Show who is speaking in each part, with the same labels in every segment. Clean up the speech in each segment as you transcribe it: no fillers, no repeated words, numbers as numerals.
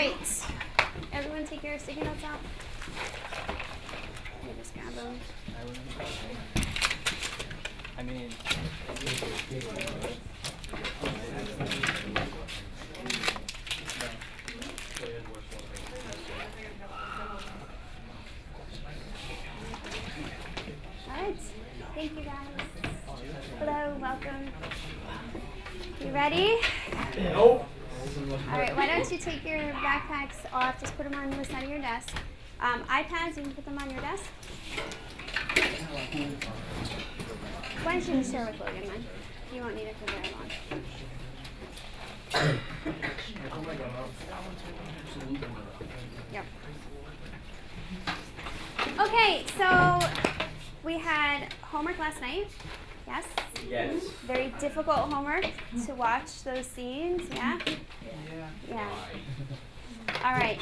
Speaker 1: right. Everyone take your sticky notes out. Let me just grab them.
Speaker 2: I mean,
Speaker 1: All right. Thank you, guys. Hello, welcome. You ready?
Speaker 2: nope.
Speaker 1: All right, why don't you take your backpacks off, just put them on the side of your desk. iPads, you can put them on your desk. Why don't you just share with Logan, man? You won't need it for very long. Yep. Okay, so we had homework last night. Yes?
Speaker 2: Yes.
Speaker 1: Very difficult homework to watch those scenes, yeah? Yeah. All right.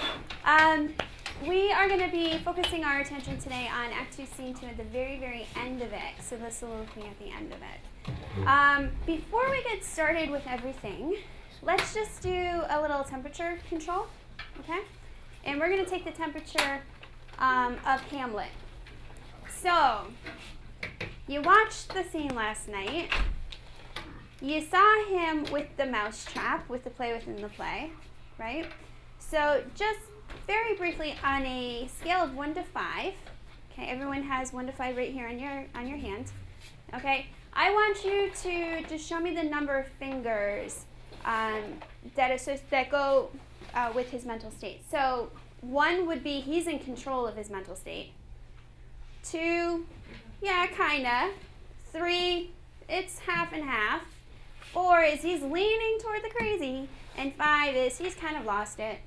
Speaker 1: We are going to be focusing our attention today on Act 2, Scene 2 at the very, very end of it. So this will be at the end of it. Before we get started with everything, let's just do a little temperature control, okay? And we're going to take the temperature of Hamlet. So, you watched the scene last night. You saw him with the mousetrap, with the play within the play, right? So just very briefly on a scale of 1 to 5, okay, everyone has 1 to 5 right here on your hand, okay? I want you to just show me the number of fingers that go with his mental state. So 1 would be he's in control of his mental state. 2, yeah, kinda. 3, it's half and half. 4 is he's leaning toward the crazy. And 5 is he's kind of lost it.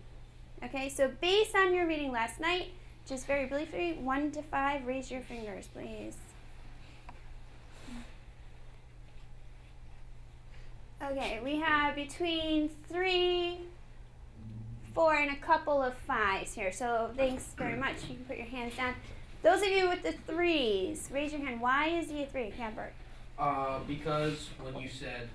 Speaker 1: Okay, so based on your reading last night, just very briefly, 1 to 5, raise your fingers, please. Okay, we have between 3, 4, and a couple of 5s here. So thanks very much. You can put your hands down. Those of you with the 3s, raise your hand. Why is he a 3? Yeah, Bert.
Speaker 3: Because when you said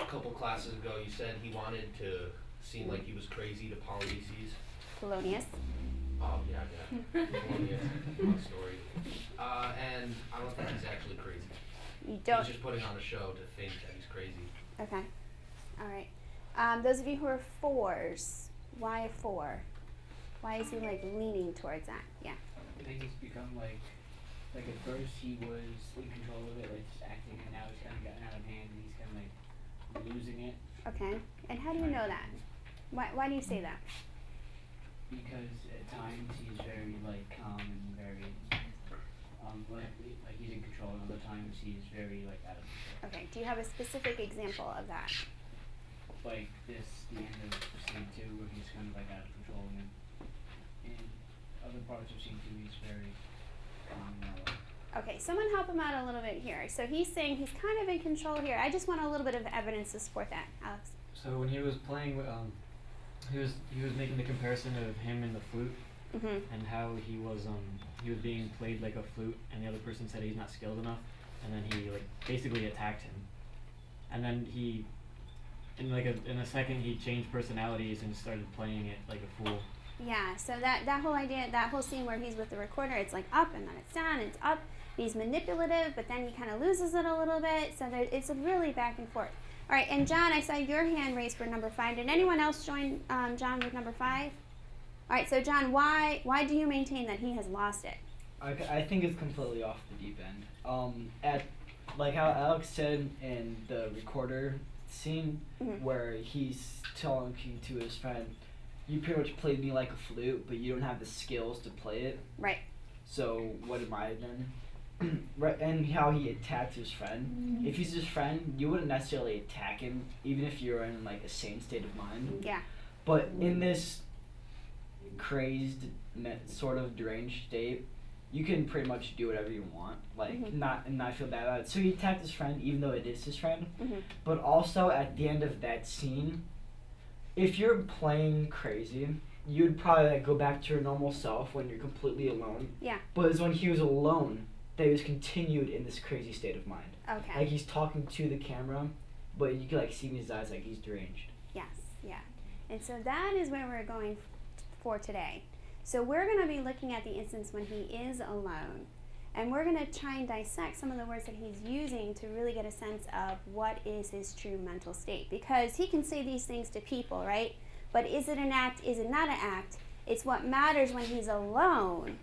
Speaker 3: a couple classes ago, you said he wanted to seem like he was crazy to Polynesians.
Speaker 1: Polonius.
Speaker 3: Oh, yeah. Polonius, long story. And I don't think he's actually crazy.
Speaker 1: You don't.
Speaker 3: He's just putting on a show to think that he's crazy.
Speaker 1: Okay. All right. Those of you who are 4s, why a 4? Why is he like leaning towards that? Yeah.
Speaker 4: I think he's become like at first he was in control of it, like just acting, and now he's kind of gotten out of hand and he's kind of like losing it.
Speaker 1: Okay. And how do you know that? Why do you say that?
Speaker 4: Because at times he's very like calm and very like he's in control, and other times he's very like out of control.
Speaker 1: Okay. Do you have a specific example of that?
Speaker 4: Like the end of scene 2 where he's kind of like out of control, and then in other parts of scene 2 he's very calm and mellow.
Speaker 1: Okay, someone help him out a little bit here. So he's saying he's kind of in control here. I just want a little bit of evidence to support that. Alex?
Speaker 5: So when he was playing, he was making the comparison of him and the flute, and how he was being played like a flute, and the other person said he's not skilled enough, and then he like basically attacked him, and then he, in a second, he changed personalities and started playing it like a fool.
Speaker 1: Yeah, so that whole idea, that whole scene where he's with the recorder, it's like up and then it's down and it's up. He's manipulative, but then he kind of loses it a little bit. So it's a really back and forth. All right, and John, I saw your hand raised for number 5. Did anyone else join John with number 5? All right, so John, why do you maintain that he has lost it?
Speaker 6: I think it's completely off the deep end. At like how Alex said in the recorder scene, where he's talking to his friend, you pretty much played me like a flute, but you don't have the skills to play it.
Speaker 1: Right.
Speaker 6: So what am I then? Right, and how he attacked his friend. If he's his friend, you wouldn't necessarily attack him, even if you're in like a sane state of mind.
Speaker 1: Yeah.
Speaker 6: But in this crazed, sort of deranged state, you can pretty much do whatever you want, like not feel bad about it. So he attacked his friend, even though it is his friend. But also at the end of that scene, if you're playing crazy, you'd probably like go back to your normal self when you're completely alone.
Speaker 1: Yeah.
Speaker 6: But it's when he was alone that he was continued in this crazy state of mind.
Speaker 1: Okay.
Speaker 6: Like he's talking to the camera, but you can like see in his eyes like he's deranged.
Speaker 1: Yes. Yeah. And so that is where we're going for today. So we're going to be looking at the instance when he is alone. And we're going to try and dissect some of the words that he's using to really get a sense of what is his true mental state. Because he can say these things to people, right? But is it an act? Is it not an act? It's what matters when he's alone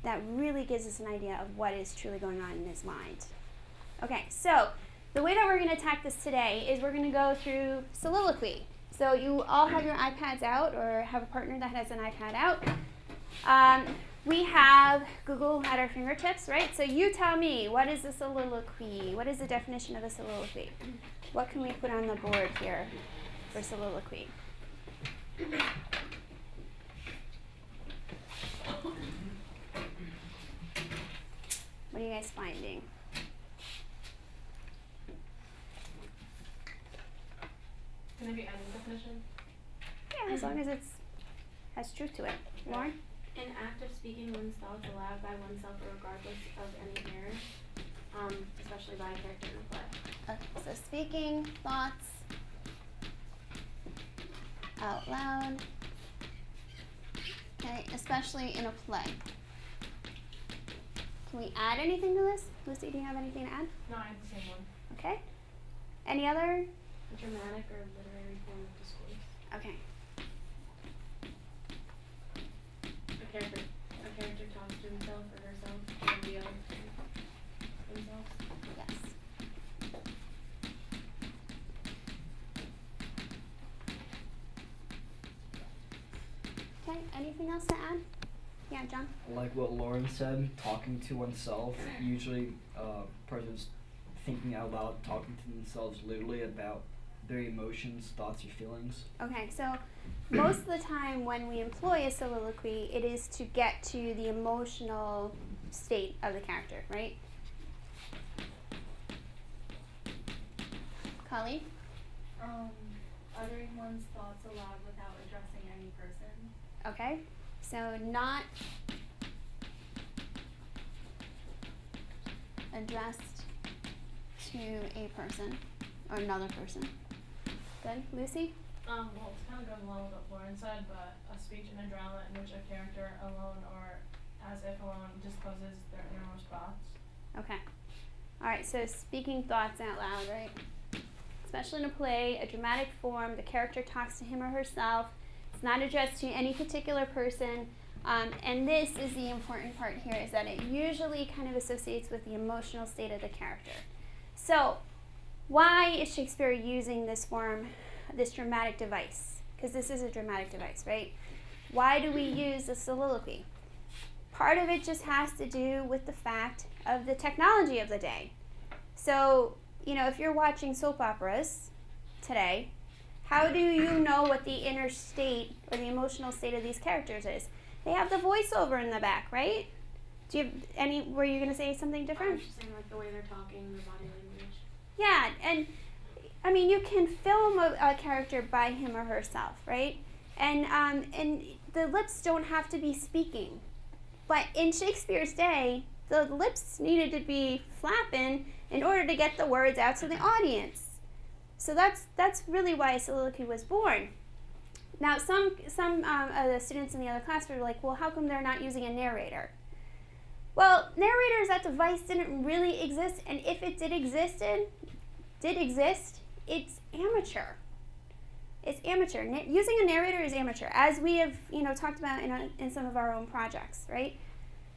Speaker 1: that really gives us an idea of what is truly going on in his mind. Okay, so the way that we're going to attack this today is we're going to go through soliloquy. So you all have your iPads out or have a partner that has an iPad out. We have Google at our fingertips, right? So you tell me, what is a soliloquy? What is the definition of a soliloquy? What can we put on the board here for soliloquy? What are you guys finding?
Speaker 7: Can I be adding definition?
Speaker 1: Yeah, as long as it has truth to it. Lauren?
Speaker 7: An act of speaking one's thoughts aloud by oneself or regardless of any hearer, especially by a character in a play.
Speaker 1: Okay, so speaking thoughts out loud. Okay, especially in a play. Can we add anything to this? Lucy, do you have anything to add?
Speaker 7: No, I have the same one.
Speaker 1: Okay. Any other?
Speaker 7: A dramatic or literary form of discourse.
Speaker 1: Okay.
Speaker 7: A character talks to himself or herself or the other themselves.
Speaker 1: Yes. Okay, anything else to add? Yeah, John?
Speaker 6: Like what Lauren said, talking to oneself, usually person's thinking out loud, talking to themselves literally about their emotions, thoughts, or feelings.
Speaker 1: Okay, so most of the time when we employ a soliloquy, it is to get to the emotional state of the character, right? Colleen?
Speaker 7: Uttering one's thoughts aloud without addressing any person.
Speaker 1: Okay, so not addressed to a person or another person. Good. Lucy?
Speaker 7: Well, it kind of goes along with what Lauren said, but a speech in a drama in which a character alone or as if alone discloses their innermost thoughts.
Speaker 1: Okay. All right, so speaking thoughts out loud, right? Especially in a play, a dramatic form, the character talks to him or herself. It's not addressed to any particular person. And this is the important part here, is that it usually kind of associates with the emotional state of the character. So, why is Shakespeare using this form, this dramatic device? Because this is a dramatic device, right? Why do we use the soliloquy? Part of it just has to do with the fact of the technology of the day. So, you know, if you're watching soap operas today, how do you know what the inner state or the emotional state of these characters is? They have the voiceover in the back, right? Do you have any, were you going to say something
Speaker 7: I
Speaker 1: different?
Speaker 7: was just saying, like, the way they're talking, their body language.
Speaker 1: Yeah, and I mean, you can film a character by him or herself, right? And the lips don't have to be speaking. But in Shakespeare's day, the lips needed to be flapping in order to get the words out to the audience. So that's really why soliloquy was born. Now, some of the students in the other class were like, well, how come they're not using a narrator? Well, narrators, that device didn't really exist, and if it did exist, it's amateur. It's amateur. Using a narrator is amateur, as we have, talked about in some of our own projects, right?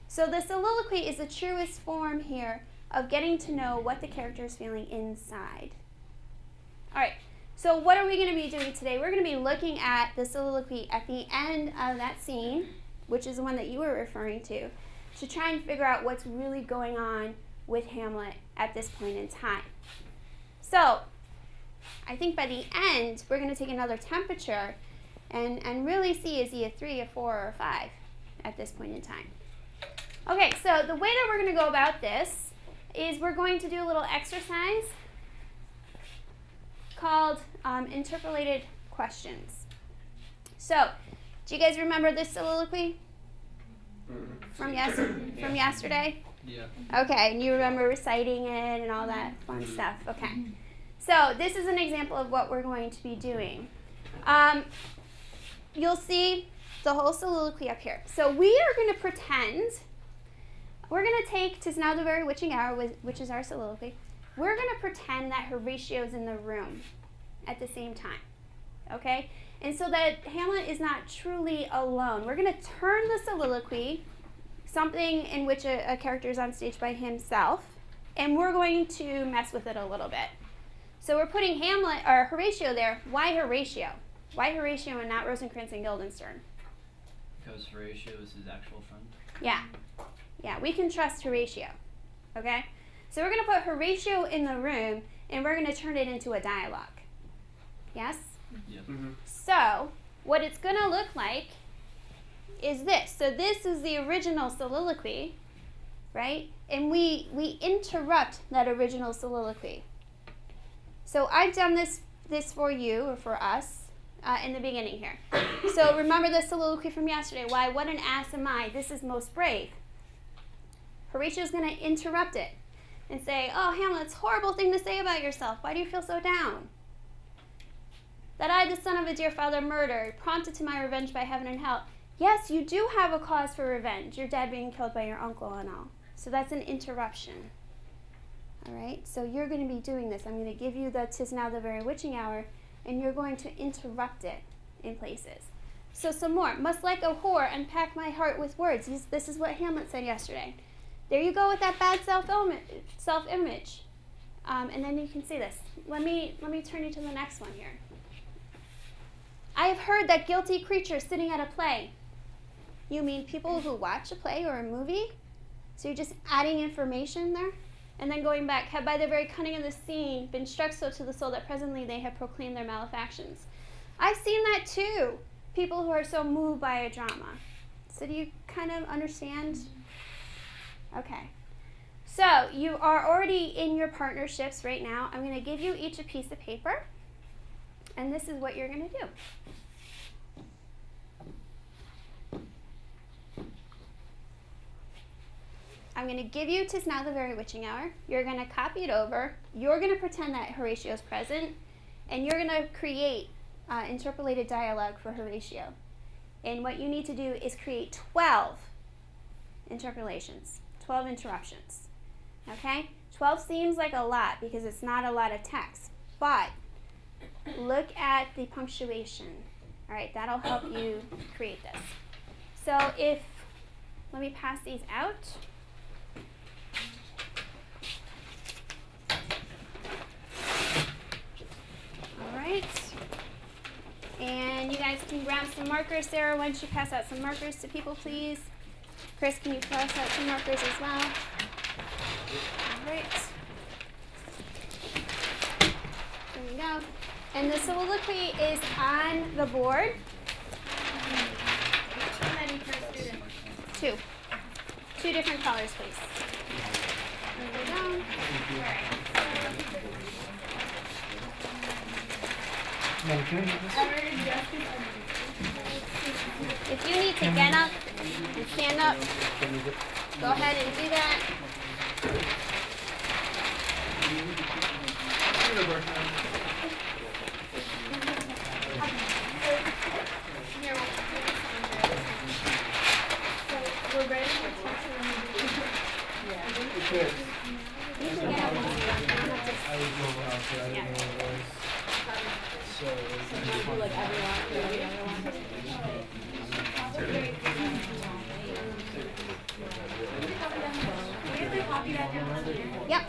Speaker 1: So the soliloquy is the truest form here of getting to know what the character is feeling inside. All right. So what are we going to be doing today? We're going to be looking at the soliloquy at the end of that scene, which is the one that you were referring to try and figure out what's really going on with Hamlet at this point in time. So I think by the end, we're going to take another temperature and really see, is he a 3, a 4, or a 5 at this point in time. Okay, so the way that we're going to go about this is we're going to do a little exercise called interpolated questions. So, do you guys remember this soliloquy from yesterday?
Speaker 3: Yeah.
Speaker 1: Okay, and you remember reciting it and all that fun stuff. Okay. So, this is an example of what we're going to be doing. You'll see the whole soliloquy up here. So we are going to pretend, we're going to take "'Tis now the very witching hour," which is our soliloquy. We're going to pretend that Horatio's in the room at the same time, okay? And so that Hamlet is not truly alone. We're going to turn the soliloquy, something in which a character is on stage by himself, and we're going to mess with it a little bit. So we're putting Hamlet or Horatio there. Why Horatio? Why Horatio and not Rosencrantz and Guildenstern?
Speaker 6: Because Horatio is his actual friend.
Speaker 1: Yeah, we can trust Horatio, okay? So we're going to put Horatio in the room, and we're going to turn it into a dialogue. Yes?
Speaker 6: Yep.
Speaker 3: Mm-hmm.
Speaker 1: So what it's going to look like is this. So this is the original soliloquy, right? And we interrupt that original soliloquy. So I've done this for you, or for us, in the beginning here. So remember the soliloquy from yesterday. Why, what an ass am I? This is most brave. Horatio's going to interrupt it and say, "Oh, Hamlet, it's a horrible thing to say about yourself. Why do you feel so down? That I, the son of a dear father, murdered, prompted to my revenge by heaven and hell." Yes, you do have a cause for revenge, your dad being killed by your uncle and all. So that's an interruption. All right, so you're going to be doing this. I'm going to give you the "'Tis now the very witching hour," and you're going to interrupt it in places. So some more. "Must like a whore unpack my heart with words." This is what Hamlet said yesterday. There you go with that bad self-image. And then you can see this. Let me turn you to the next one here. "I have heard that guilty creatures sitting at a play." You mean people who watch a play or a movie? So you're just adding information there? And then going back, "have by the very cunning of the scene been struck so to the soul that presently they have proclaimed their malefactions." I've seen that too. People who are so moved by a drama. So do you kind of understand? Okay. So you are already in your partnerships right now. I'm going to give you each a piece of paper. And this is what you're going to do. I'm going to give you "'Tis now the very witching hour." You're going to copy it over. You're going to pretend that Horatio's present. And you're going to create interpolated dialogue for Horatio. And what you need to do is create 12 interpolations, 12 interruptions. Okay? 12 seems like a lot because it's not a lot of text. But look at the punctuation. All right, that'll help you create this. So let me pass these out. All right. And you guys can grab some markers. Sarah, why don't you pass out some markers to people, please? Chris, can you pass out some markers as well? All right. There we go. And the soliloquy is on the board. How many per student? 2. 2 different colors, please. There we go. If you need to get up and stand up, go ahead and do that.
Speaker 7: We're ready for teacher.
Speaker 1: You can get up and stand up. Yeah. Yep.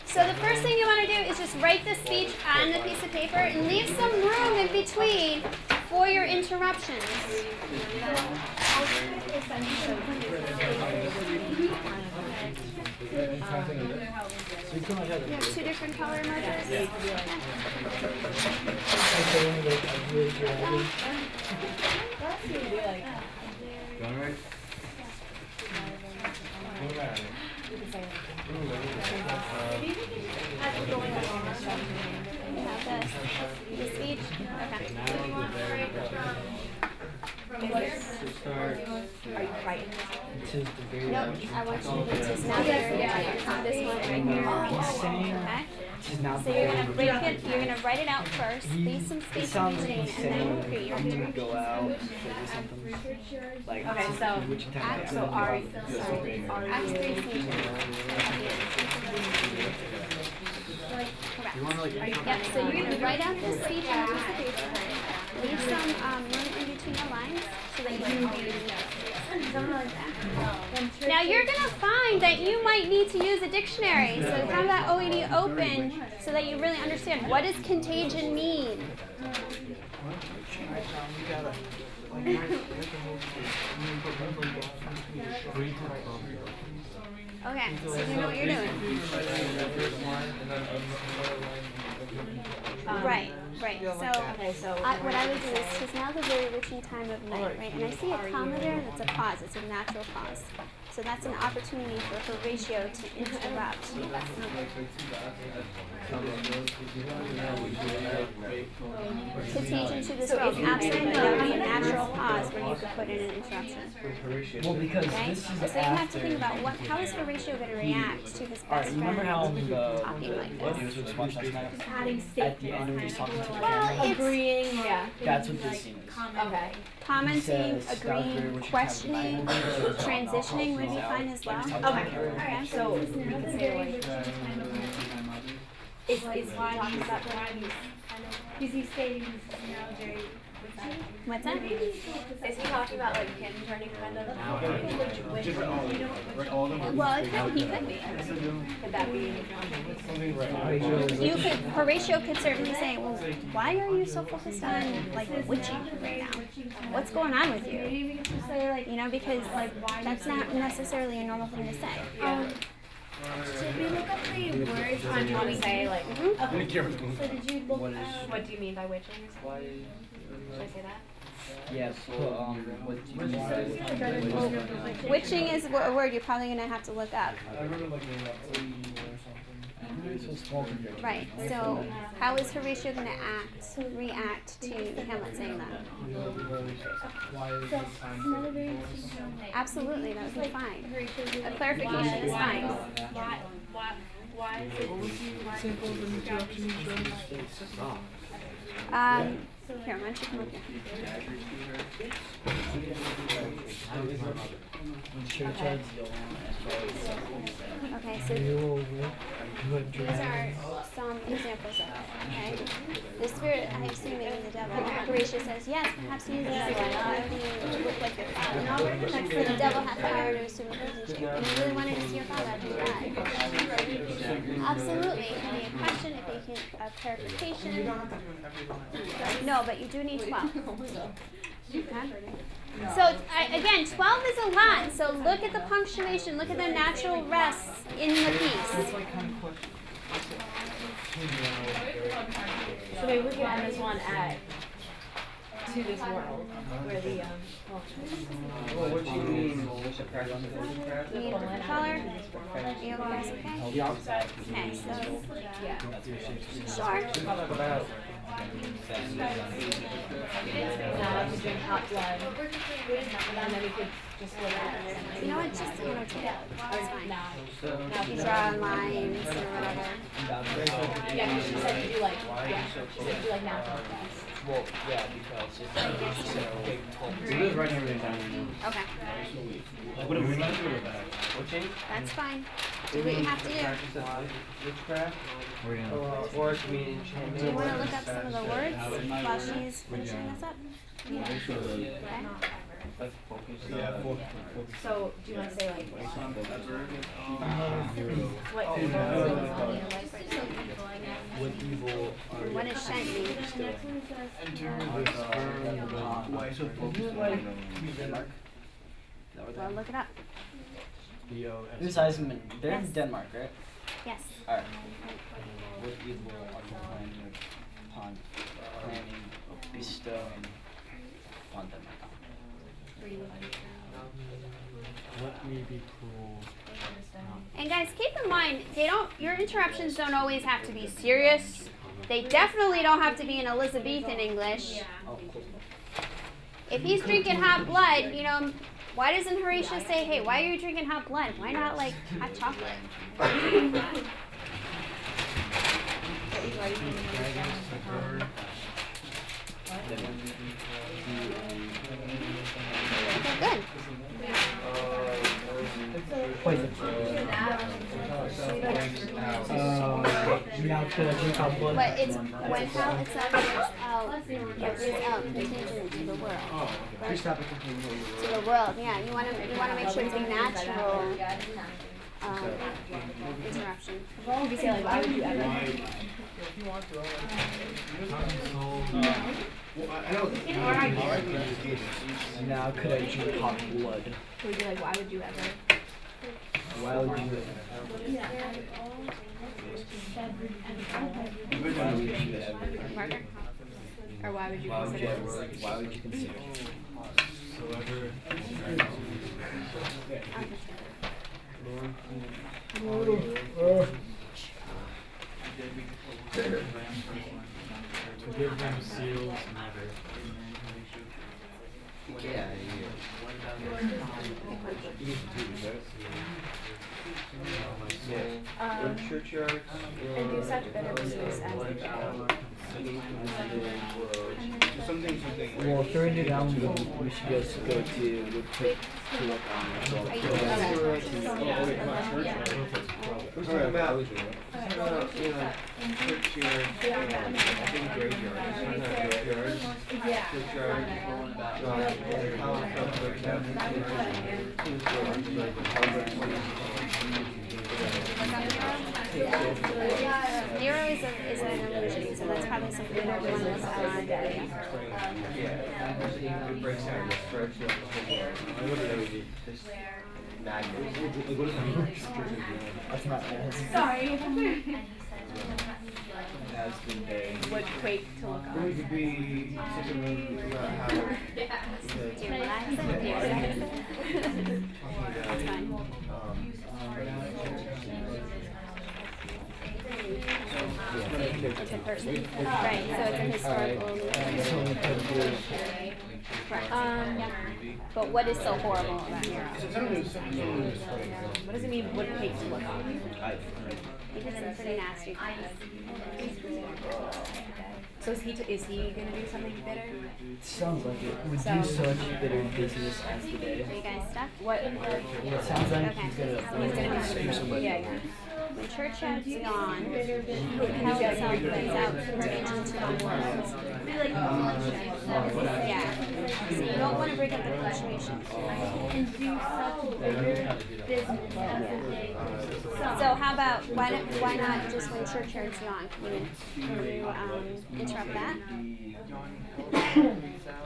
Speaker 1: So the first thing you want to do is just write the speech on the piece of paper and leave some room in between for your interruptions. You have 2 different color markers? Yeah. You have the speech? Okay. Nope, I want you to just now on this one right here. Okay?
Speaker 6: He's not
Speaker 1: So you're gonna
Speaker 6: prepared.
Speaker 1: break it. You're gonna write it out first. Leave some
Speaker 6: It
Speaker 1: space in
Speaker 6: sounds like
Speaker 1: between,
Speaker 6: he's
Speaker 1: and then
Speaker 6: saying,
Speaker 1: repeat your
Speaker 6: I'm gonna
Speaker 1: answer.
Speaker 6: go out and figure something. Like,
Speaker 8: Okay, so
Speaker 6: which time
Speaker 1: act-
Speaker 8: so are you,
Speaker 1: Act three sneezing. Correct.
Speaker 5: You want to like intro?
Speaker 1: Yep. So you're gonna write out this speech and anticipation. Leave some room in between the lines so that you can read. Something like that. Now you're gonna find that you might need to use a dictionary. So have that OED open so that you really understand what does contagion mean. Okay, so you know what you're doing. Right, right. So what I would do is, because now the very witching time of night, right? And I see a comma there that's a pause. It's a natural pause. So that's an opportunity for Horatio to interrupt. Contagion to this world. Absolutely, that would be a natural pause where you could put in an interruption.
Speaker 6: well, because
Speaker 1: Okay?
Speaker 6: this is
Speaker 1: So you have to think
Speaker 6: after.
Speaker 1: about how is Horatio going to react to his
Speaker 6: Alright,
Speaker 1: best
Speaker 6: you remember
Speaker 1: friend
Speaker 6: how
Speaker 1: talking like
Speaker 6: what
Speaker 1: this?
Speaker 6: news was watched last night?
Speaker 8: adding
Speaker 6: At the end, when he's talking to the
Speaker 1: Well,
Speaker 6: camera.
Speaker 1: it's
Speaker 8: agreeing, yeah.
Speaker 6: That's what this scene is.
Speaker 8: Okay.
Speaker 1: commenting,
Speaker 6: Says,
Speaker 1: agreeing,
Speaker 6: "Stop
Speaker 1: questioning,
Speaker 6: here,
Speaker 1: transitioning would be fine as well.
Speaker 6: Okay.
Speaker 1: Okay.
Speaker 8: So we can say like, is talking about
Speaker 9: Is he stating this is now very
Speaker 1: What's that?
Speaker 8: is he talking about like him turning kind of
Speaker 1: Well, it could, he could be.
Speaker 8: could that be
Speaker 1: You could, Horatio could certainly say, well, why are you so focused on like witching right now? What's going on with you?
Speaker 9: maybe we can just say like
Speaker 1: You know, because that's not necessarily a normal thing to say.
Speaker 9: should we look up the words
Speaker 8: do you want to say like
Speaker 9: so did you look
Speaker 6: What is-
Speaker 8: what do you mean by witching or something? Should I say that?
Speaker 6: Yes, what do you mean?
Speaker 1: Witching is a word you're probably going to have to look up. Right, so how is Horatio going to react to Hamlet saying that?
Speaker 9: another very interesting
Speaker 1: Absolutely, that would be fine.
Speaker 9: Horatio's
Speaker 1: A clarification is fine.
Speaker 9: why is it
Speaker 1: Here, why don't you come up here? Okay, so these are some examples of it, okay? The spirit, I assume maybe the devil. Horatio says, yes, perhaps he is the devil. Why do you look like your father? For the devil hath power to assume a person's shape. And you really wanted to see your father after he died. Absolutely. It can be a question, it can be a clarification. No, but you do need 12. Okay? So, again, 12 is a lot. So look at the punctuation. Look at the natural rests in the piece.
Speaker 8: So maybe we can end this one at to this world where the
Speaker 2: Well, what do you mean?
Speaker 1: You need a different color? You guys okay? Okay, so,
Speaker 8: yeah.
Speaker 1: sure.
Speaker 8: Now I could drink hot blood and then we could just live it.
Speaker 1: You know what, just annotate it. That's fine.
Speaker 8: Now
Speaker 1: You draw lines or whatever.
Speaker 8: yeah, 'cause she said you do like she said you do like natural gas.
Speaker 3: Well, yeah, because it's so big.
Speaker 5: We're just writing everything down right now.
Speaker 1: Okay,
Speaker 5: Like, what do we do with that?
Speaker 1: that's fine. Do what you have to do.
Speaker 2: Witchcraft?
Speaker 5: We're gonna.
Speaker 2: Or it can mean enchantment.
Speaker 1: Do you want to look up some of the words while she's finishing this up? Okay.
Speaker 8: So do you want to say like what evil
Speaker 2: What evil are
Speaker 1: What is shine mean? Well, look it up.
Speaker 6: Who's Eisenman? They're in
Speaker 1: Yes.
Speaker 6: Denmark, right?
Speaker 1: Yes.
Speaker 6: Alright. What evil are you planning bestowing on Denmark?
Speaker 5: Let me be cruel.
Speaker 1: And guys, keep in mind, your interruptions don't always have to be serious. They definitely don't have to be in Elizabethan English.
Speaker 6: Oh, cool.
Speaker 1: If he's drinking hot blood, why doesn't Horatio say, hey, why are you drinking hot blood? Why not like hot chocolate?
Speaker 6: Now could I drink hot blood?
Speaker 1: But it's when how itself brings out contagion to the world. Right? To the world, yeah. You want to make sure it's a natural interruption.
Speaker 8: You could say like, why would you ever?
Speaker 6: Now could I drink hot blood?
Speaker 8: It would be like, why would you ever?
Speaker 6: Why would you? Why would you ever?
Speaker 1: Marker?
Speaker 8: Or why would you
Speaker 6: Why would you
Speaker 8: consider
Speaker 6: ever? Why would you consider?
Speaker 5: To give them seals never.
Speaker 2: Churchyards.
Speaker 8: and do such better business as the
Speaker 6: Well, if they're in it down, we should just go to the quick to look on as well.
Speaker 2: We're talking about, churchyards, I think graveyards, not graveyards. Churchyards,
Speaker 1: Nero is an illusion, so that's probably something that we want to look at.
Speaker 2: it breaks down the structure of the whole world.
Speaker 6: That's not bad.
Speaker 8: Sorry.
Speaker 6: Has been day.
Speaker 8: Would quake to look
Speaker 2: It
Speaker 8: on.
Speaker 2: could be something about how
Speaker 1: Do you relax it? Do you relax it? That's fine. It's a person. Right, so it's a historical Correct. Yeah. But what is so horrible about Nero?
Speaker 8: What does it mean, would quake to look on?
Speaker 1: He did some pretty nasty things.
Speaker 8: So is he gonna do something bitter?
Speaker 6: Sounds like it. Would do such bitter business as the
Speaker 1: Are
Speaker 6: day.
Speaker 1: you guys stuck?
Speaker 8: What?
Speaker 6: It sounds like
Speaker 1: Okay.
Speaker 6: he's gonna screw somebody.
Speaker 8: Yeah.
Speaker 1: When churchyard's gone, hell itself brings out contagion to the world. Yeah. So you don't want to break up the punctuation. So how about why not just when churchyard's gone? Can you interrupt that?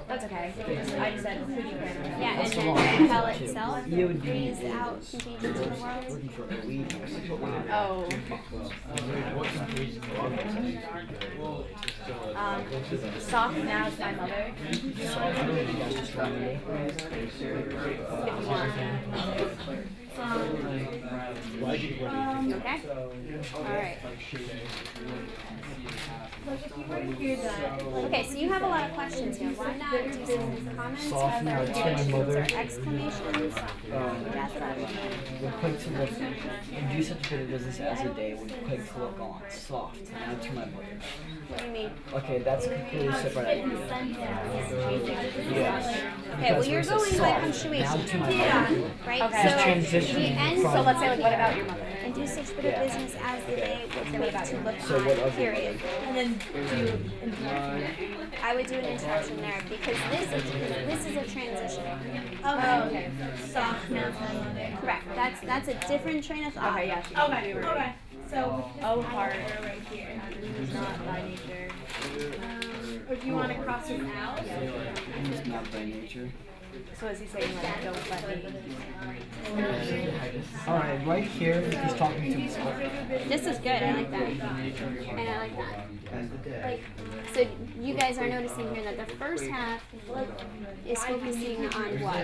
Speaker 8: That's okay. I just said, could you plan on that?
Speaker 1: Yeah, and then hell itself
Speaker 6: Yeah, it would be
Speaker 1: brings out contagion to the world.
Speaker 6: looking for a weed.
Speaker 8: Oh. Soft now is my mother. If you want.
Speaker 1: Okay? Alright. Okay, so you have a lot of questions here. Why not do some comments
Speaker 6: Soft now,
Speaker 1: rather
Speaker 6: it's my
Speaker 1: than
Speaker 6: mother.
Speaker 1: or exclamations? That's what
Speaker 6: Would quick to look and do such bitter business as a day would quick to look on. Soft. Now to my mother.
Speaker 1: What do you mean?
Speaker 6: Okay, that's a completely separate idea. Yes.
Speaker 1: Okay, well you're going by
Speaker 6: Now
Speaker 1: punctuation.
Speaker 6: to my mother.
Speaker 1: Right?
Speaker 8: Okay.
Speaker 1: So
Speaker 6: Just transitioning
Speaker 1: the end
Speaker 6: from-
Speaker 8: So let's say, like, what about your mother?
Speaker 1: and do such bit of business as the day would quick to look
Speaker 6: So what
Speaker 1: on,
Speaker 6: other-
Speaker 1: period.
Speaker 8: And then do
Speaker 1: I would do an interruption there because this is a transition.
Speaker 8: okay.
Speaker 7: Soft now.
Speaker 1: Correct. That's a different train of thought.
Speaker 8: Okay, yeah.
Speaker 7: Okay. So,
Speaker 8: Oh, hard.
Speaker 7: right here.
Speaker 8: Not by nature.
Speaker 7: Or do you want to cross it out?
Speaker 6: It's not by nature.
Speaker 8: So is he saying like, don't let me?
Speaker 6: Alright, right here, he's talking to himself.
Speaker 1: This is good. I like that. And I like that.
Speaker 2: As the day.
Speaker 1: So you guys are noticing here that the first half is focusing on what?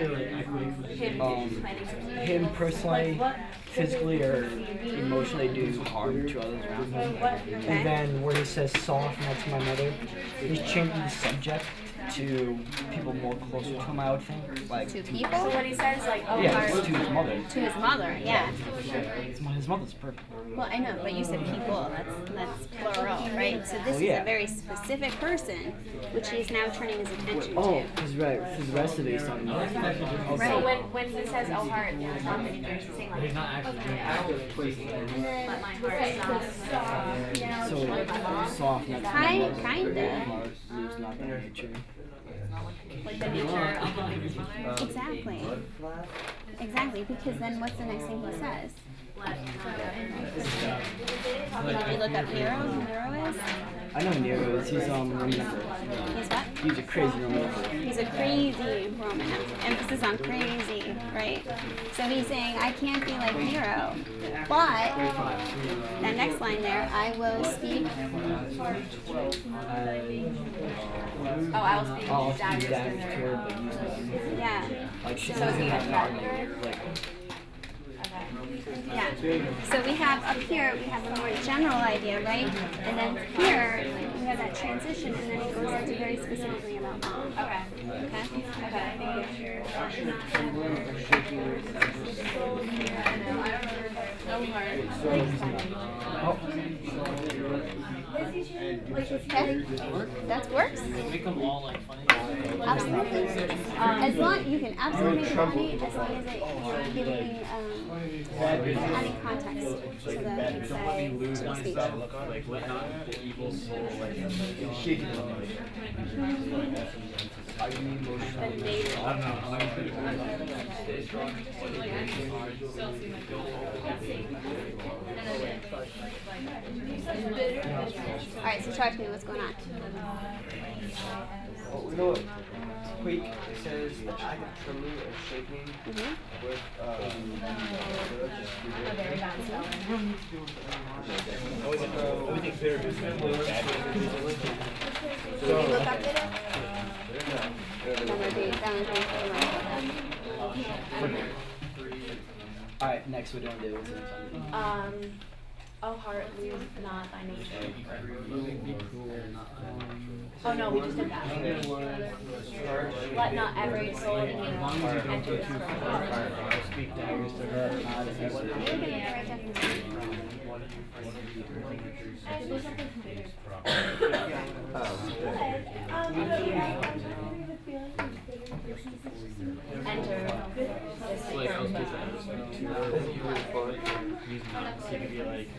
Speaker 6: Him personally, physically, or emotionally do harm to others around him.
Speaker 1: Okay.
Speaker 6: And then where he says soft, and that's my mother, he's changing the subject to people more closer to him, I would think. Like
Speaker 1: To
Speaker 8: So
Speaker 1: people?
Speaker 8: when he says like, oh,
Speaker 6: yeah,
Speaker 8: heart,
Speaker 6: to his mother.
Speaker 1: To his mother, yeah.
Speaker 6: His mother's perfect.
Speaker 1: Well, I know, but you said people. That's plural, right? So this
Speaker 6: Oh,
Speaker 1: is
Speaker 6: yeah.
Speaker 1: a very specific person, which he's now turning his attention
Speaker 6: Oh,
Speaker 1: to.
Speaker 6: he's right. For the rest of it, he's talking about.
Speaker 8: so
Speaker 1: Right.
Speaker 8: when he says, oh, heart, it's not that he's saying
Speaker 5: He's
Speaker 8: like,
Speaker 5: not actually doing it.
Speaker 8: let my heart stop.
Speaker 6: So soft.
Speaker 1: Kinda.
Speaker 6: Lose not the nature.
Speaker 8: Like the nature of the baby's mother.
Speaker 1: Exactly. Exactly, because then what's the next thing he says? Did you look up Nero? Who Nero is?
Speaker 6: I know Nero is. He's Roman.
Speaker 1: He's what?
Speaker 6: He's a crazy Roman.
Speaker 1: He's a crazy Roman. Emphasis on crazy, right? So he's saying, I can't be like Nero. But, that next line there, I will speak.
Speaker 8: Oh, I will speak
Speaker 6: I'll
Speaker 8: daggers
Speaker 6: speak
Speaker 8: to
Speaker 6: daggers to
Speaker 8: her.
Speaker 6: her, but use them.
Speaker 1: Yeah.
Speaker 6: Like she's
Speaker 8: So is he
Speaker 6: not
Speaker 8: threatening her?
Speaker 6: like.
Speaker 1: Yeah. So we have up here, we have a more general idea, right? And then here, we have that transition, and then it goes into very specifically about mom.
Speaker 8: Okay.
Speaker 1: Okay?
Speaker 8: Okay, thank you.
Speaker 7: No heart.
Speaker 1: Okay? That works?
Speaker 5: Make them all like funny.
Speaker 1: Absolutely. As long, you can absolutely make it funny, as long as you're giving, adding context to the speech.
Speaker 5: Like let not the evil soul like
Speaker 2: Are you emotional?
Speaker 1: Alright, so talk to me, what's going on?
Speaker 2: Oh, you know what? Quick, it says the act of trembling or shaking with
Speaker 8: Very bad spelling.
Speaker 1: Did you look up it? That would be
Speaker 6: Alright, next we don't do it.
Speaker 8: Oh heart, lose not thy nature. Oh no, we just did that. Let not every soul in you enter this world.
Speaker 5: speak daggers to her. Not as
Speaker 1: You're gonna get the right definition.
Speaker 8: Enter this world.
Speaker 5: He's not. So you could be like,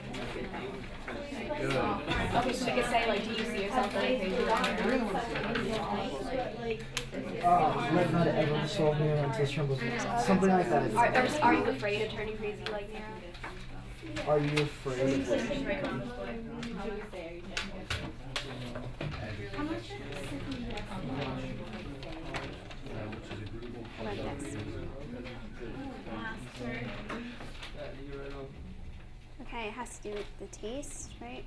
Speaker 8: Okay, so we could say like, do you see yourself like crazy?
Speaker 6: Let not everyone soul near until it trembles. Something like that.
Speaker 8: Are you afraid of turning crazy like Nero?
Speaker 6: Are you afraid?
Speaker 1: Like this. Okay, it has to do with the taste, right?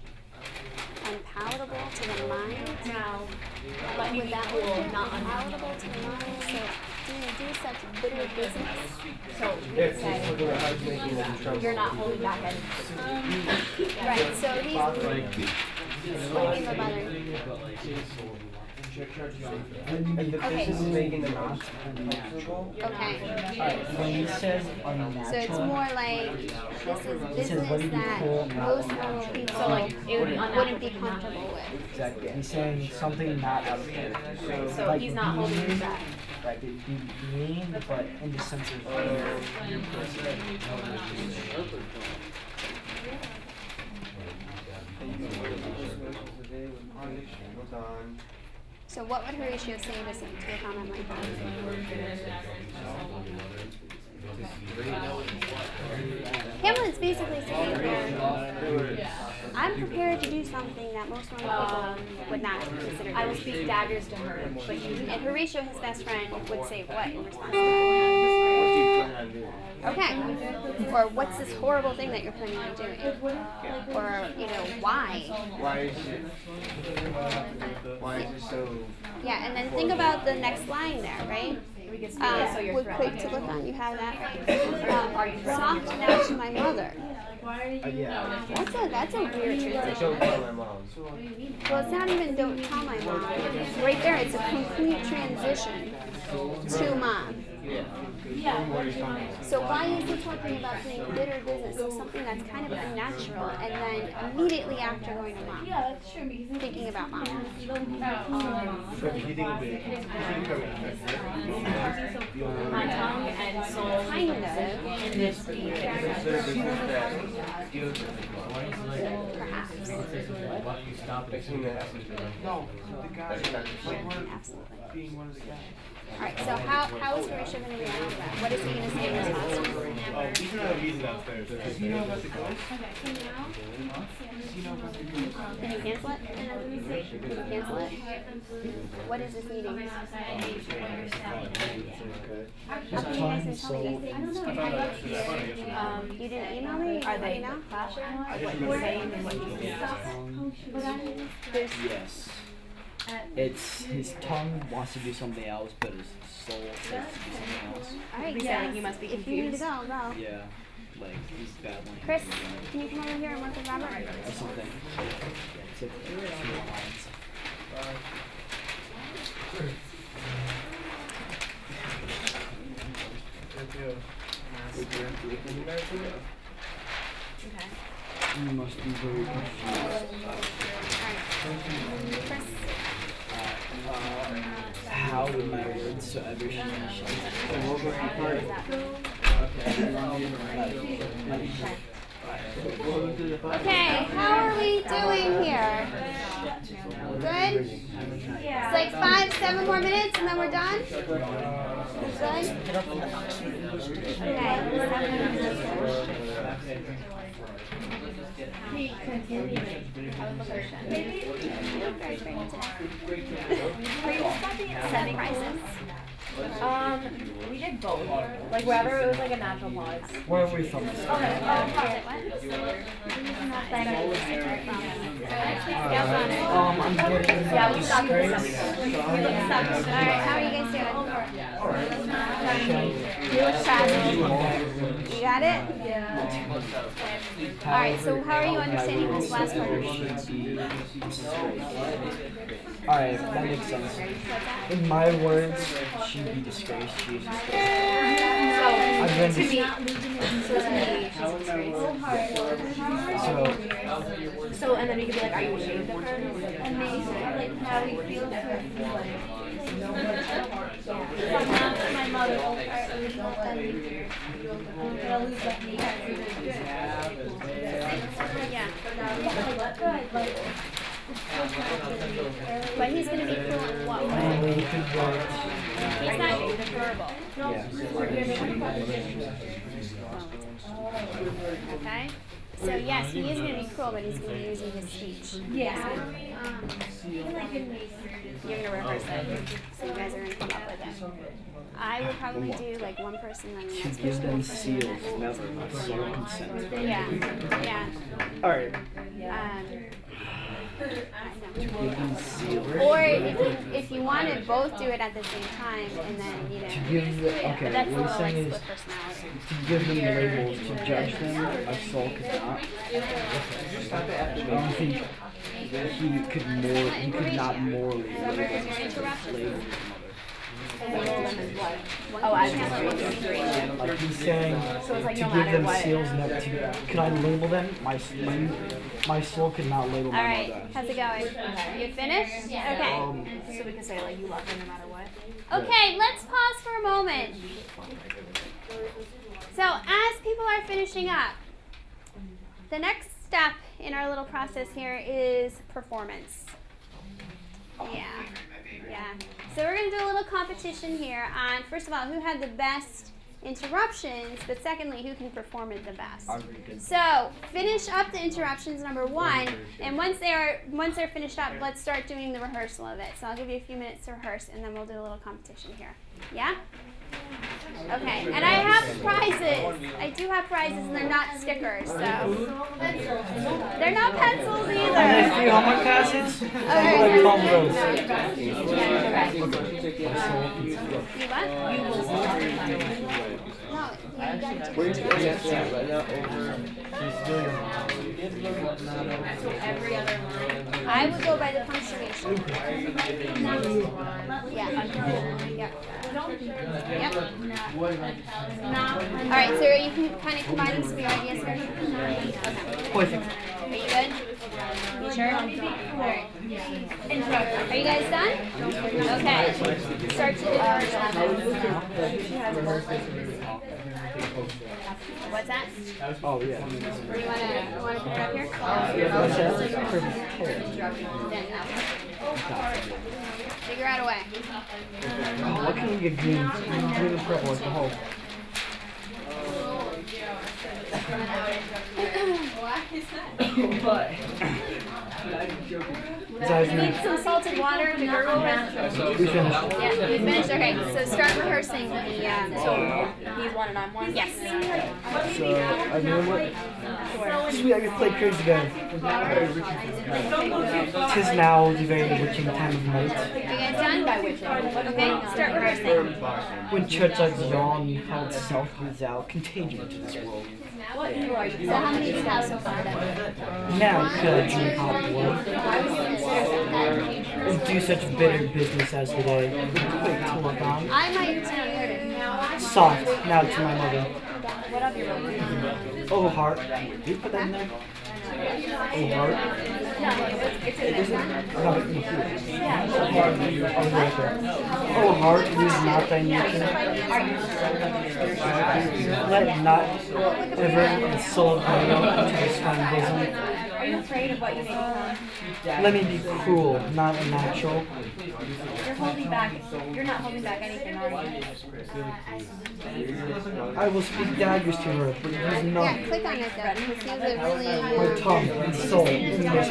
Speaker 1: Unpalatable to the mind.
Speaker 8: Now, let me
Speaker 1: Would
Speaker 8: be
Speaker 1: that
Speaker 8: cool,
Speaker 1: be
Speaker 8: not
Speaker 1: unpalatable to the mind? So, do you do such bitter business?
Speaker 8: So we could say, you're not holding back anything.
Speaker 1: Right, so he's speaking about
Speaker 2: And the business is making them not uncomfortable.
Speaker 1: okay.
Speaker 6: When he says unnatural,
Speaker 1: So it's more like this is
Speaker 6: says, "What do
Speaker 1: business
Speaker 6: you
Speaker 1: that
Speaker 6: call
Speaker 1: most
Speaker 6: not
Speaker 1: normal
Speaker 6: natural?"
Speaker 1: people
Speaker 8: So like, it would be
Speaker 1: wouldn't be
Speaker 8: unnatural to
Speaker 1: comfortable
Speaker 8: not.
Speaker 1: with.
Speaker 6: exactly. He's saying something not out of character.
Speaker 8: So he's not holding you
Speaker 6: being-
Speaker 8: back.
Speaker 6: Right, be mean, but in the sense of your personality.
Speaker 1: So what would Horatio say to a comment like that? Hamlet's basically saying, I'm prepared to do something that most normal people would not consider.
Speaker 8: I will speak daggers to her, but you
Speaker 1: And Horatio, his best friend, would say what in response to
Speaker 2: What do you plan on doing?
Speaker 1: that? Okay. Or what's this horrible thing that you're planning on doing? Or, why?
Speaker 2: Why is it so?
Speaker 1: Yeah, and then think about the next line there, right? would click to look on. You have that. Soft now to my mother.
Speaker 6: Yeah.
Speaker 1: That's a weird transition.
Speaker 2: Don't tell my mom.
Speaker 1: Well, it's not even don't tell my mom. Right there, it's a complete transition to mom. So why is he talking about doing bitter business of something that's kind of unnatural, and then immediately after going to mom?
Speaker 9: Yeah, that's true. Because
Speaker 1: Thinking about mom.
Speaker 8: My tongue and soul
Speaker 1: Kind of.
Speaker 8: in this speech.
Speaker 1: Perhaps. Absolutely. Alright, so how is Horatio going to react to that? What is he going to say in response?
Speaker 10: He's gonna have meeting downstairs. Does he know about the ghost?
Speaker 1: Can you cancel it? Can you cancel it? What is this meeting? How come you guys didn't tell me? I don't know. You didn't email me?
Speaker 8: Are they
Speaker 1: email?
Speaker 8: clashing? What he's saying and what he's saying?
Speaker 6: Yes. It's his tongue wants to do something else, but his soul says to do something else.
Speaker 1: Alright,
Speaker 8: He's
Speaker 1: yeah.
Speaker 8: saying he must be
Speaker 1: If you need to
Speaker 8: confused.
Speaker 1: go, go.
Speaker 6: Yeah, like he's battling.
Speaker 1: Chris, can you come over here and work with Robert?
Speaker 6: Or something. It's like 2 lines. You must be very confused.
Speaker 1: Chris?
Speaker 6: How would my words so ever change?
Speaker 1: Okay, how are we doing here? Good? It's like 5-7 more minutes and then we're done? Good? Setting prices.
Speaker 8: We did both. Like wherever it was like a natural pause.
Speaker 6: Where are we from?
Speaker 1: I'm getting
Speaker 8: Yeah, we stopped at
Speaker 1: Alright, how are you guys doing? You got it? Alright, so how are you understanding this last part?
Speaker 6: Alright, that makes sense. In my words, she'd be disgraced. She's disgraced. I've been
Speaker 8: So and then we could be like, are you ashamed of her?
Speaker 9: and maybe like how he feels for my mother will start original ending. I'll lose the hate.
Speaker 1: Yeah.
Speaker 9: Good, like
Speaker 1: But he's going to be cool in what way? He's not verbal. Okay? So yes, he is going to be cruel, but he's going to be using his speech.
Speaker 9: yeah.
Speaker 1: You're going to rehearse it, so you guys are going to come up with it. I would probably do like one person, then the
Speaker 6: to
Speaker 1: next
Speaker 6: give
Speaker 1: person.
Speaker 6: them
Speaker 1: one person,
Speaker 6: seals,
Speaker 1: and then-
Speaker 6: never sole consent.
Speaker 1: Yeah, yeah.
Speaker 6: Alright.
Speaker 1: I
Speaker 6: Give
Speaker 1: know.
Speaker 6: them seals.
Speaker 1: Or if you wanted both do it at the same time, and then you know.
Speaker 6: To give the,
Speaker 1: But
Speaker 6: okay,
Speaker 1: that's a
Speaker 6: what
Speaker 1: little
Speaker 6: he's
Speaker 1: like
Speaker 6: saying is
Speaker 1: split personality.
Speaker 6: to give them the labels, to judge them, a soul could not. I don't think he could not morally
Speaker 1: Robert, is there an interruption?
Speaker 6: label his
Speaker 8: Oh, I
Speaker 1: One
Speaker 8: was
Speaker 1: person.
Speaker 6: mother. Like he's saying,
Speaker 8: So it's like
Speaker 6: to
Speaker 8: no
Speaker 6: give
Speaker 8: matter
Speaker 6: them
Speaker 8: what.
Speaker 6: seals, never to, can I label them? My soul could not label my
Speaker 1: Alright,
Speaker 6: mother.
Speaker 1: how's it going? You finished? Okay.
Speaker 8: So we can say like you love her no matter what.
Speaker 1: Okay, let's pause for a moment. So, as people are finishing up, the next step in our little process here is performance. Yeah. Yeah. So we're going to do a little competition here on, first of all, who had the best interruptions, but secondly, who can perform it the best. So finish up the interruptions, number one, and once they're finished up, let's start doing the rehearsal of it. So I'll give you a few minutes to rehearse, and then we'll do a little competition here. Yeah? Okay, and I have prizes. I do have prizes, and they're not stickers, so. They're not pencils either.
Speaker 6: a few homework passes.
Speaker 1: Okay.
Speaker 6: Like 12 of those.
Speaker 1: You what?
Speaker 8: You will
Speaker 1: No, you gotta do
Speaker 2: Where are you against that right now? Over.
Speaker 8: So every other line.
Speaker 1: I would go by the punctuation. Yeah. Yep. Yep. All right, so are you kind of combining some of your ideas here? Okay.
Speaker 6: Perfect.
Speaker 1: Are you good? You sure? All right. Are you guys done? Okay. Start to What's that?
Speaker 6: Oh, yeah.
Speaker 1: Do you wanna put it up here? Figure out a way.
Speaker 6: What can we get green? Green and purple as a whole.
Speaker 1: Need some salted water to gurgle with.
Speaker 6: We finished.
Speaker 1: Yeah, we finished. Okay, so start rehearsing the.
Speaker 8: He's one and I'm one.
Speaker 1: Yes.
Speaker 6: So, I know what? Sweet, I get to play cards again. Tis now the very witching time of night.
Speaker 1: You guys done? Okay, start rehearsing.
Speaker 6: When church lights yawn, how itself breathes out, contagion to this world.
Speaker 8: What you are
Speaker 1: So how many do you have so far then?
Speaker 6: Now could I drink hot blood,
Speaker 8: I would consider that.
Speaker 6: and do such bitter business as today, with quick to look on.
Speaker 1: I might do.
Speaker 6: Soft, now to my mother.
Speaker 8: What up your own?
Speaker 6: Oh, heart. Did you put that in there? Oh, heart.
Speaker 8: No, it's in there.
Speaker 6: No, but you hear it. Oh, right there. Oh, heart, lose not thy nature. Let not ever the soul of my love into this fine bosom.
Speaker 8: Are you afraid of what you may become?
Speaker 6: Let me be cruel, not unnatural.
Speaker 8: You're holding back. You're not holding back anything, are you?
Speaker 6: I will speak daggers to her, but use
Speaker 1: Yeah,
Speaker 6: none.
Speaker 1: click on it though, because he was a really.
Speaker 6: My tongue and soul in this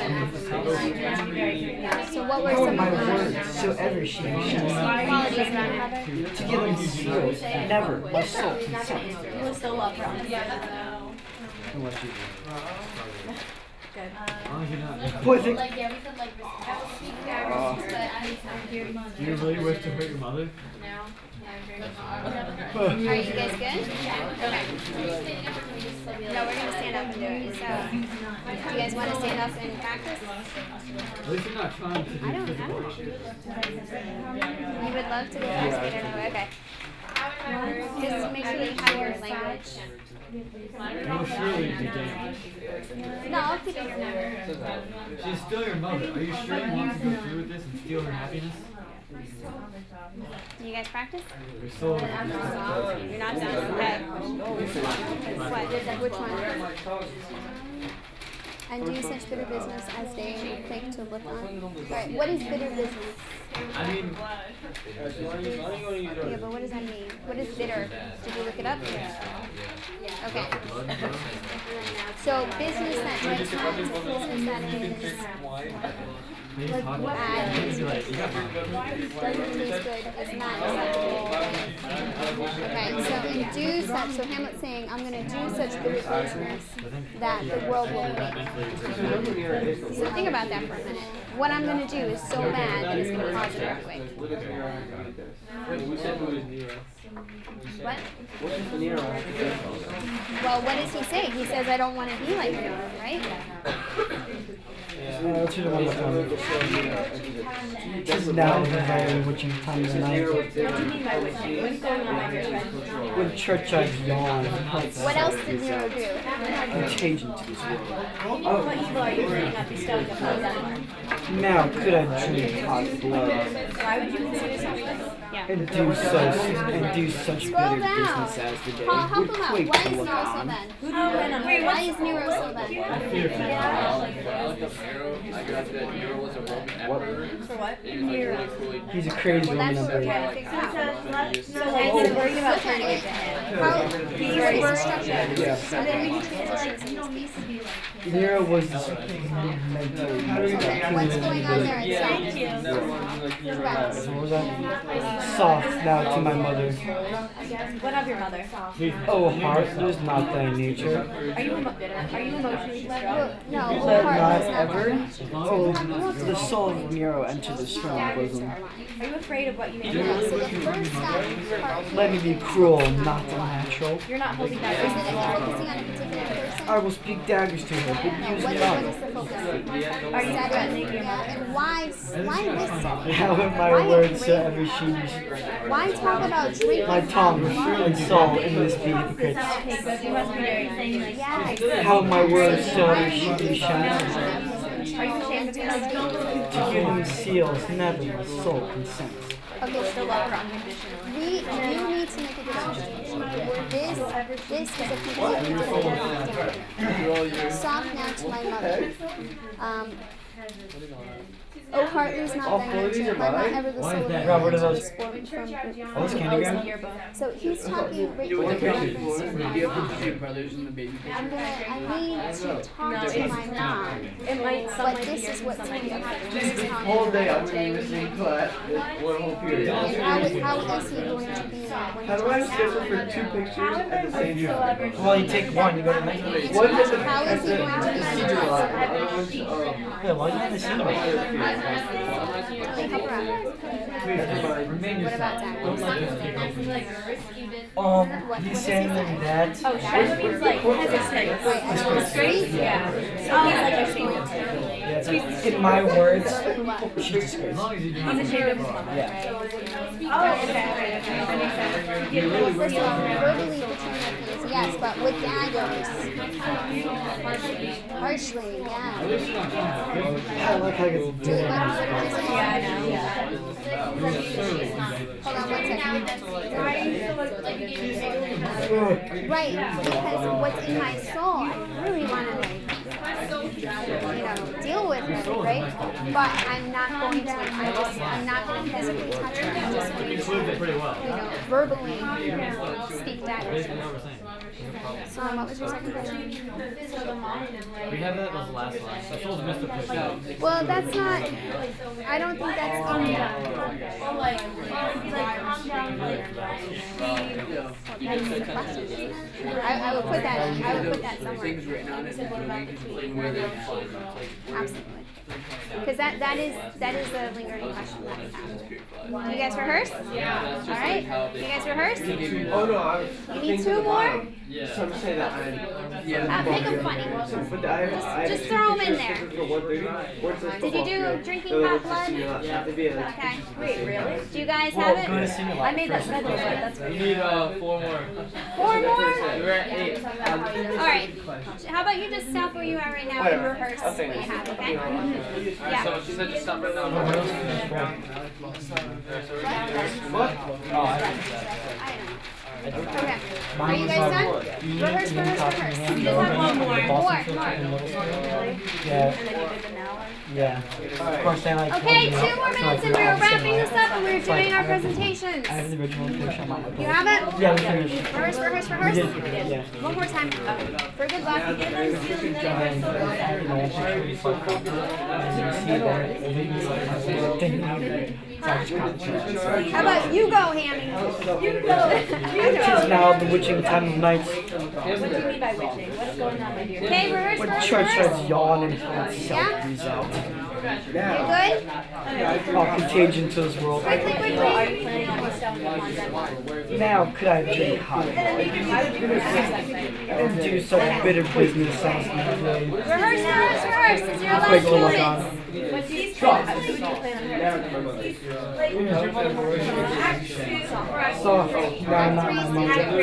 Speaker 1: So what were
Speaker 6: How are
Speaker 1: some
Speaker 6: my
Speaker 1: of the
Speaker 6: words so ever she
Speaker 1: qualities about Heather?
Speaker 6: to give them zeros, never my soul consent.
Speaker 8: You will still love her. Good.
Speaker 6: Perfect.
Speaker 8: Like, yeah, we could like I will speak
Speaker 5: Do you really wish to hurt your mother?
Speaker 8: now.
Speaker 1: Are you guys good? Okay. No, we're gonna stand up and do it. So, do you guys want to stand up and practice?
Speaker 5: At least you're not trying to do
Speaker 1: I don't
Speaker 5: physical
Speaker 1: know.
Speaker 5: issues.
Speaker 1: You would love to go fast, but I don't know. Okay. Just make sure that you have your language.
Speaker 5: You'll surely be dangerous.
Speaker 1: No, I'll keep it here.
Speaker 5: She's still your mother. Are you sure you want to go through with this and steal her happiness?
Speaker 1: Do you guys practice?
Speaker 5: You're still.
Speaker 1: You're not done. Okay. What? Which one? And do such bitter business as they think to look on. Right. What is bitter business?
Speaker 5: I mean,
Speaker 1: Yeah, but what does that mean? What is bitter? Did you look it up? Okay. So business that takes time, business that is
Speaker 5: maybe talk about
Speaker 1: bad,
Speaker 5: it. Maybe like,
Speaker 1: doesn't taste good, is not acceptable. Okay, so in do such, so Hamlet's saying, I'm going to do such bitter business that the world will hate. So think about that for a minute. What I'm going to do is so bad that it's going to cause an earthquake. What? Well, what does he say? He says, I don't want to be like you, right?
Speaker 6: Let's do the one that's on. Tis now the very witching time of night.
Speaker 8: What do you mean by witching? What's going on, my dear friend?
Speaker 6: When church lights yawn, how
Speaker 1: What else did Nero do?
Speaker 6: contagion to this world.
Speaker 8: What evil are you bringing up bestowing upon them?
Speaker 6: Now could I drink hot blood
Speaker 8: Why would you consider something?
Speaker 1: Yeah.
Speaker 6: and do such
Speaker 1: Scroll
Speaker 6: bitter
Speaker 1: down.
Speaker 6: business as the day
Speaker 1: Paul, help
Speaker 6: would
Speaker 1: him out.
Speaker 6: quake
Speaker 1: Why
Speaker 6: to
Speaker 1: is
Speaker 6: look
Speaker 1: Nero so
Speaker 6: on.
Speaker 1: bad?
Speaker 8: Who do you win on?
Speaker 1: Why is Nero so bad?
Speaker 9: For what?
Speaker 6: He's a crazy Roman emperor.
Speaker 1: So we're worried about turning it to him. How worse structure.
Speaker 6: Yeah.
Speaker 1: So then we can transition to this piece.
Speaker 6: Nero was
Speaker 1: What's going on there? It's
Speaker 6: what was that? Soft now to my mother.
Speaker 9: What of your mother?
Speaker 6: Oh, heartless, not thy nature.
Speaker 9: Are you emotionally distraught?
Speaker 1: No,
Speaker 6: Let
Speaker 1: heart
Speaker 6: not
Speaker 1: is
Speaker 6: ever, oh, the soul of Nero enter the strong bosom.
Speaker 9: Are you afraid of what you may do?
Speaker 1: Okay, so the first step is heart.
Speaker 6: Let me be cruel, not unnatural.
Speaker 9: You're not holding
Speaker 1: Is
Speaker 9: that.
Speaker 1: it focusing on a particular person?
Speaker 6: I will speak daggers to her, but use
Speaker 1: What
Speaker 6: none.
Speaker 1: is the focus?
Speaker 9: Are you
Speaker 1: Is that
Speaker 9: threatening
Speaker 1: it?
Speaker 9: your
Speaker 1: Yeah,
Speaker 9: mother?
Speaker 1: and why listen?
Speaker 6: How am my
Speaker 1: Why
Speaker 6: words so
Speaker 1: agree?
Speaker 6: ever sheesh?
Speaker 1: Why talk about drinking?
Speaker 6: My tongue and soul in this be hypocrites.
Speaker 9: Okay, good. You must be very thankful.
Speaker 1: Yes.
Speaker 6: How my words so ever sheesh shine.
Speaker 9: Are you ashamed of yourself?
Speaker 6: To human seals, never my soul consents.
Speaker 1: Okay,
Speaker 9: Still love her unconditionally.
Speaker 1: you need to make a decision. This is a completely soft now to my mother. Oh, heart is not thy nature, let not ever the soul of man
Speaker 6: Rob, what are
Speaker 1: enter
Speaker 6: those?
Speaker 1: this form from.
Speaker 6: Oh, this candy gram?
Speaker 1: So he's talking right
Speaker 2: You want
Speaker 1: here.
Speaker 2: the pictures?
Speaker 4: brothers in the baby picture?
Speaker 1: I need to talk to my mom.
Speaker 9: It might, some
Speaker 1: But
Speaker 9: might be
Speaker 1: this
Speaker 9: yours
Speaker 1: is
Speaker 9: and
Speaker 1: what's
Speaker 9: some might be
Speaker 1: taking
Speaker 9: others.
Speaker 2: This whole day I'm gonna be missing class. One whole period.
Speaker 1: And how is he going to be when
Speaker 2: How do I schedule for 2 pictures at the same time?
Speaker 6: Well, you take one, you go to the next one.
Speaker 2: One is the
Speaker 1: How is he going to be
Speaker 2: procedure line.
Speaker 6: Yeah, why is it the same?
Speaker 1: Like, help her out. What about that?
Speaker 6: He's saying that.
Speaker 9: Oh, that means like hesitant.
Speaker 1: Disgrace?
Speaker 9: Yeah. So he's like ashamed.
Speaker 6: Yeah, it's like, in my words, she's disgraced.
Speaker 9: He's ashamed of his mother.
Speaker 6: Yeah.
Speaker 9: Oh, okay. That makes sense.
Speaker 1: Well, first of all, verbally between their penis, yes, but with daggers. Harshly, yeah.
Speaker 6: I like how it's
Speaker 1: Do you want to go to this?
Speaker 9: Yeah, I know.
Speaker 1: Hold on one second. Right, because what's in my soul, I really want to, deal with her, right? But I'm not going to. I'm not going to physically touch her. I'm just going to, verbally speak daggers. So what was your second question?
Speaker 5: We have that as the last line. So Soul's missed the push.
Speaker 1: Well, that's not. I don't think that's in there. I would put that. I would put that somewhere. Absolutely. Because that is a lingering question that we have. You guys rehearse? Yeah. All right. You guys rehearse?
Speaker 2: Oh no, I was
Speaker 1: You need 2 more?
Speaker 2: Some say that
Speaker 1: Make them funny. Just throw them in there. Did you do drinking hot blood? Okay.
Speaker 9: Wait, really?
Speaker 1: Do you guys have
Speaker 6: Go to
Speaker 1: it?
Speaker 6: sing a
Speaker 9: I
Speaker 6: lot.
Speaker 9: made that schedule, but that's
Speaker 3: We need 4 more.
Speaker 1: 4 more?
Speaker 2: We're at 8.
Speaker 1: All right. How about you just stop where you are right now and rehearse what you have, okay? Yeah.
Speaker 3: So she said just stop right now.
Speaker 2: What?
Speaker 1: Okay. Are you guys done? Rehearse. You just have one more. More.
Speaker 6: Yeah. Yeah. Of course, they like.
Speaker 1: Okay, 2 more minutes and we're wrapping this up and we're doing our presentations.
Speaker 6: I have the original picture on my
Speaker 1: You have it?
Speaker 6: Yeah, we finished.
Speaker 1: Rehearse.
Speaker 6: We did. Yeah.
Speaker 1: One more time. For good luck. How about you go, Hammy? You go.
Speaker 6: It is now the witching time of night.
Speaker 9: What do you mean by witching? What's going on, my dear?
Speaker 1: Okay, rehearse.
Speaker 6: When church starts yawning and itself breathes out.
Speaker 1: You good?
Speaker 6: All contagion to this world.
Speaker 1: Quickly.
Speaker 6: Now could I drink hot and do such bitter business as my way.
Speaker 1: Rehearse. It's your
Speaker 6: Quick
Speaker 1: last 2
Speaker 6: little
Speaker 1: minutes.
Speaker 6: on. Soft.
Speaker 9: Who do you plan on hurting?
Speaker 6: Soft. No, not my mother.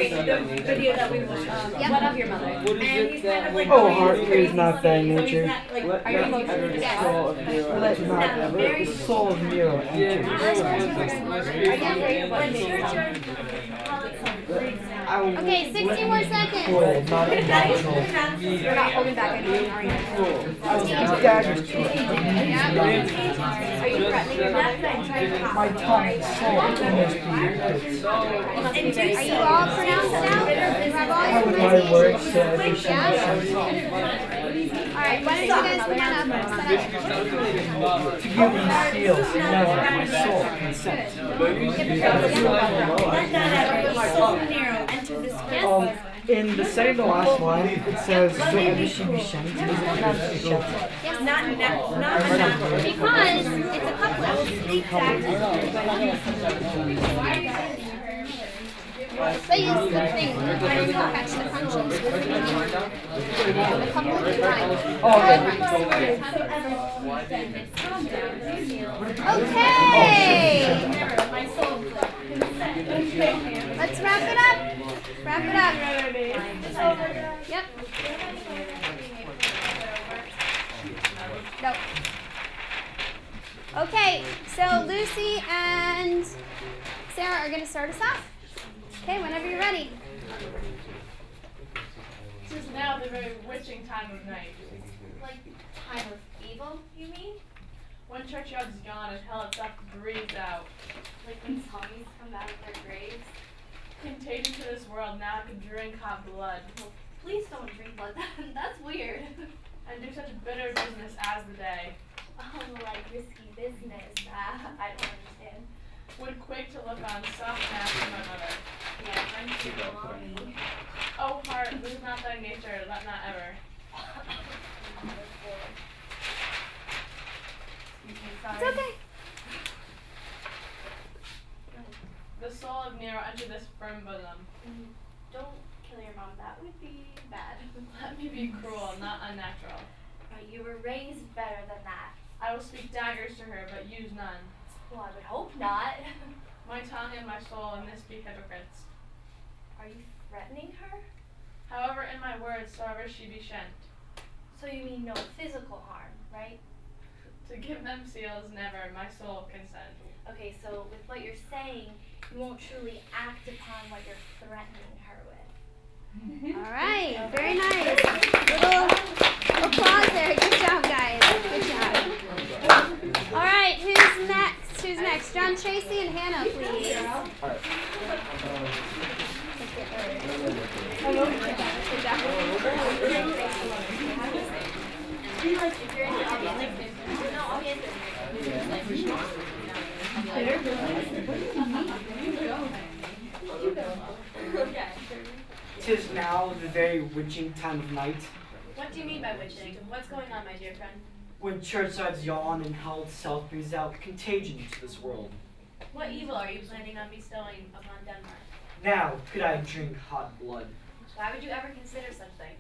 Speaker 9: Video that we watched. What of your mother? And he's kind of like.
Speaker 6: Oh, heart is not thy nature.
Speaker 9: Are you emotionally
Speaker 6: Let not ever the soul of Nero enter.
Speaker 1: Okay, 60 more seconds.
Speaker 6: Cruel, not natural.
Speaker 9: You're not holding back anything, are you?
Speaker 6: I will speak daggers to her.
Speaker 9: Are you threatening your mother?
Speaker 6: My tongue and soul in this be.
Speaker 1: Are you all pronounced out? You have all
Speaker 6: How
Speaker 1: your
Speaker 6: would my words say every
Speaker 1: Yeah? Alright, why don't you guys come on up? Set up.
Speaker 6: to give these seals never my soul consent. In the second to last line, it says, so ever she be sent. Is it not be sent?
Speaker 1: Yes. Not because it's a couplet. They use good things when you catch the punches. The couplet is right. Okay. Let's wrap it up. Wrap it up. Yep. Go. Okay, so Lucy and Sarah are going to start us off. Okay, whenever you're ready.
Speaker 7: This is now the very witching time of night.
Speaker 8: Like time of evil, you mean?
Speaker 7: When churchyard's gone and hell itself breathes out.
Speaker 8: Like when zombies come out of their graves?
Speaker 7: Contagion to this world, now I can drink hot blood.
Speaker 8: Well, please don't drink blood. That's weird.
Speaker 7: And do such bitter business as the day.
Speaker 8: Oh, like risky business. I don't understand.
Speaker 7: Would quake to look on soft mask of my mother.
Speaker 8: Yeah, I'm too lonely.
Speaker 7: Oh heart, lose not thy nature, let not ever. Excuse me, sorry.
Speaker 1: It's okay.
Speaker 7: The soul of Nero entered this firm bosom.
Speaker 8: Don't kill your mom, that would be bad.
Speaker 7: Let me be cruel, not unnatural.
Speaker 8: You were raised better than that.
Speaker 7: I will speak daggers to her, but use none.
Speaker 8: Well, I would hope not.
Speaker 7: My tongue and my soul in this be hypocrites.
Speaker 8: Are you threatening her?
Speaker 7: However, in my words, soever she be shent.
Speaker 8: So you mean no physical harm, right?
Speaker 7: To give them seals, never my soul consent.
Speaker 8: Okay, so with what you're saying, you won't truly act upon what you're threatening her with.
Speaker 1: All right, very nice. Little applause there. Good job, guys. Good job. All right, who's next? Who's next? John Tracy and Hannah, please.
Speaker 6: Tis now the very witching time of night,
Speaker 9: What do you mean by witching? What's going on, my dear friend?
Speaker 6: when churchsides yawn and hell itself breathes out contagion to this world.
Speaker 9: What evil are you planning on bestowing upon Denmark?
Speaker 6: Now could I drink hot blood,
Speaker 9: Why would you ever consider such thing?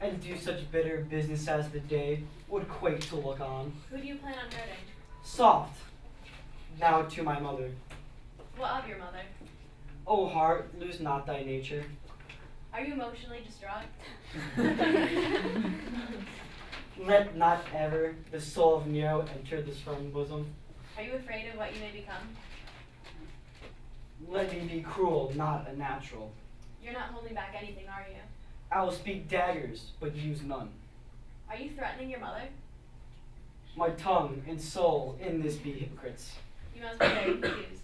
Speaker 6: and do such bitter business as the day would quake to look on.
Speaker 9: Who do you plan on hurting?
Speaker 6: Soft, now to my mother.
Speaker 9: What of your mother?
Speaker 6: O heart, lose not thy nature.
Speaker 9: Are you emotionally distraught?
Speaker 6: Let not ever the soul of Nero enter this firm bosom.
Speaker 9: Are you afraid of what you may become?
Speaker 6: Let me be cruel, not unnatural.
Speaker 9: You're not holding back anything, are you?
Speaker 6: I will speak daggers, but use none.
Speaker 9: Are you threatening your mother?
Speaker 6: My tongue and soul in this be hypocrites.
Speaker 9: You must be very confused.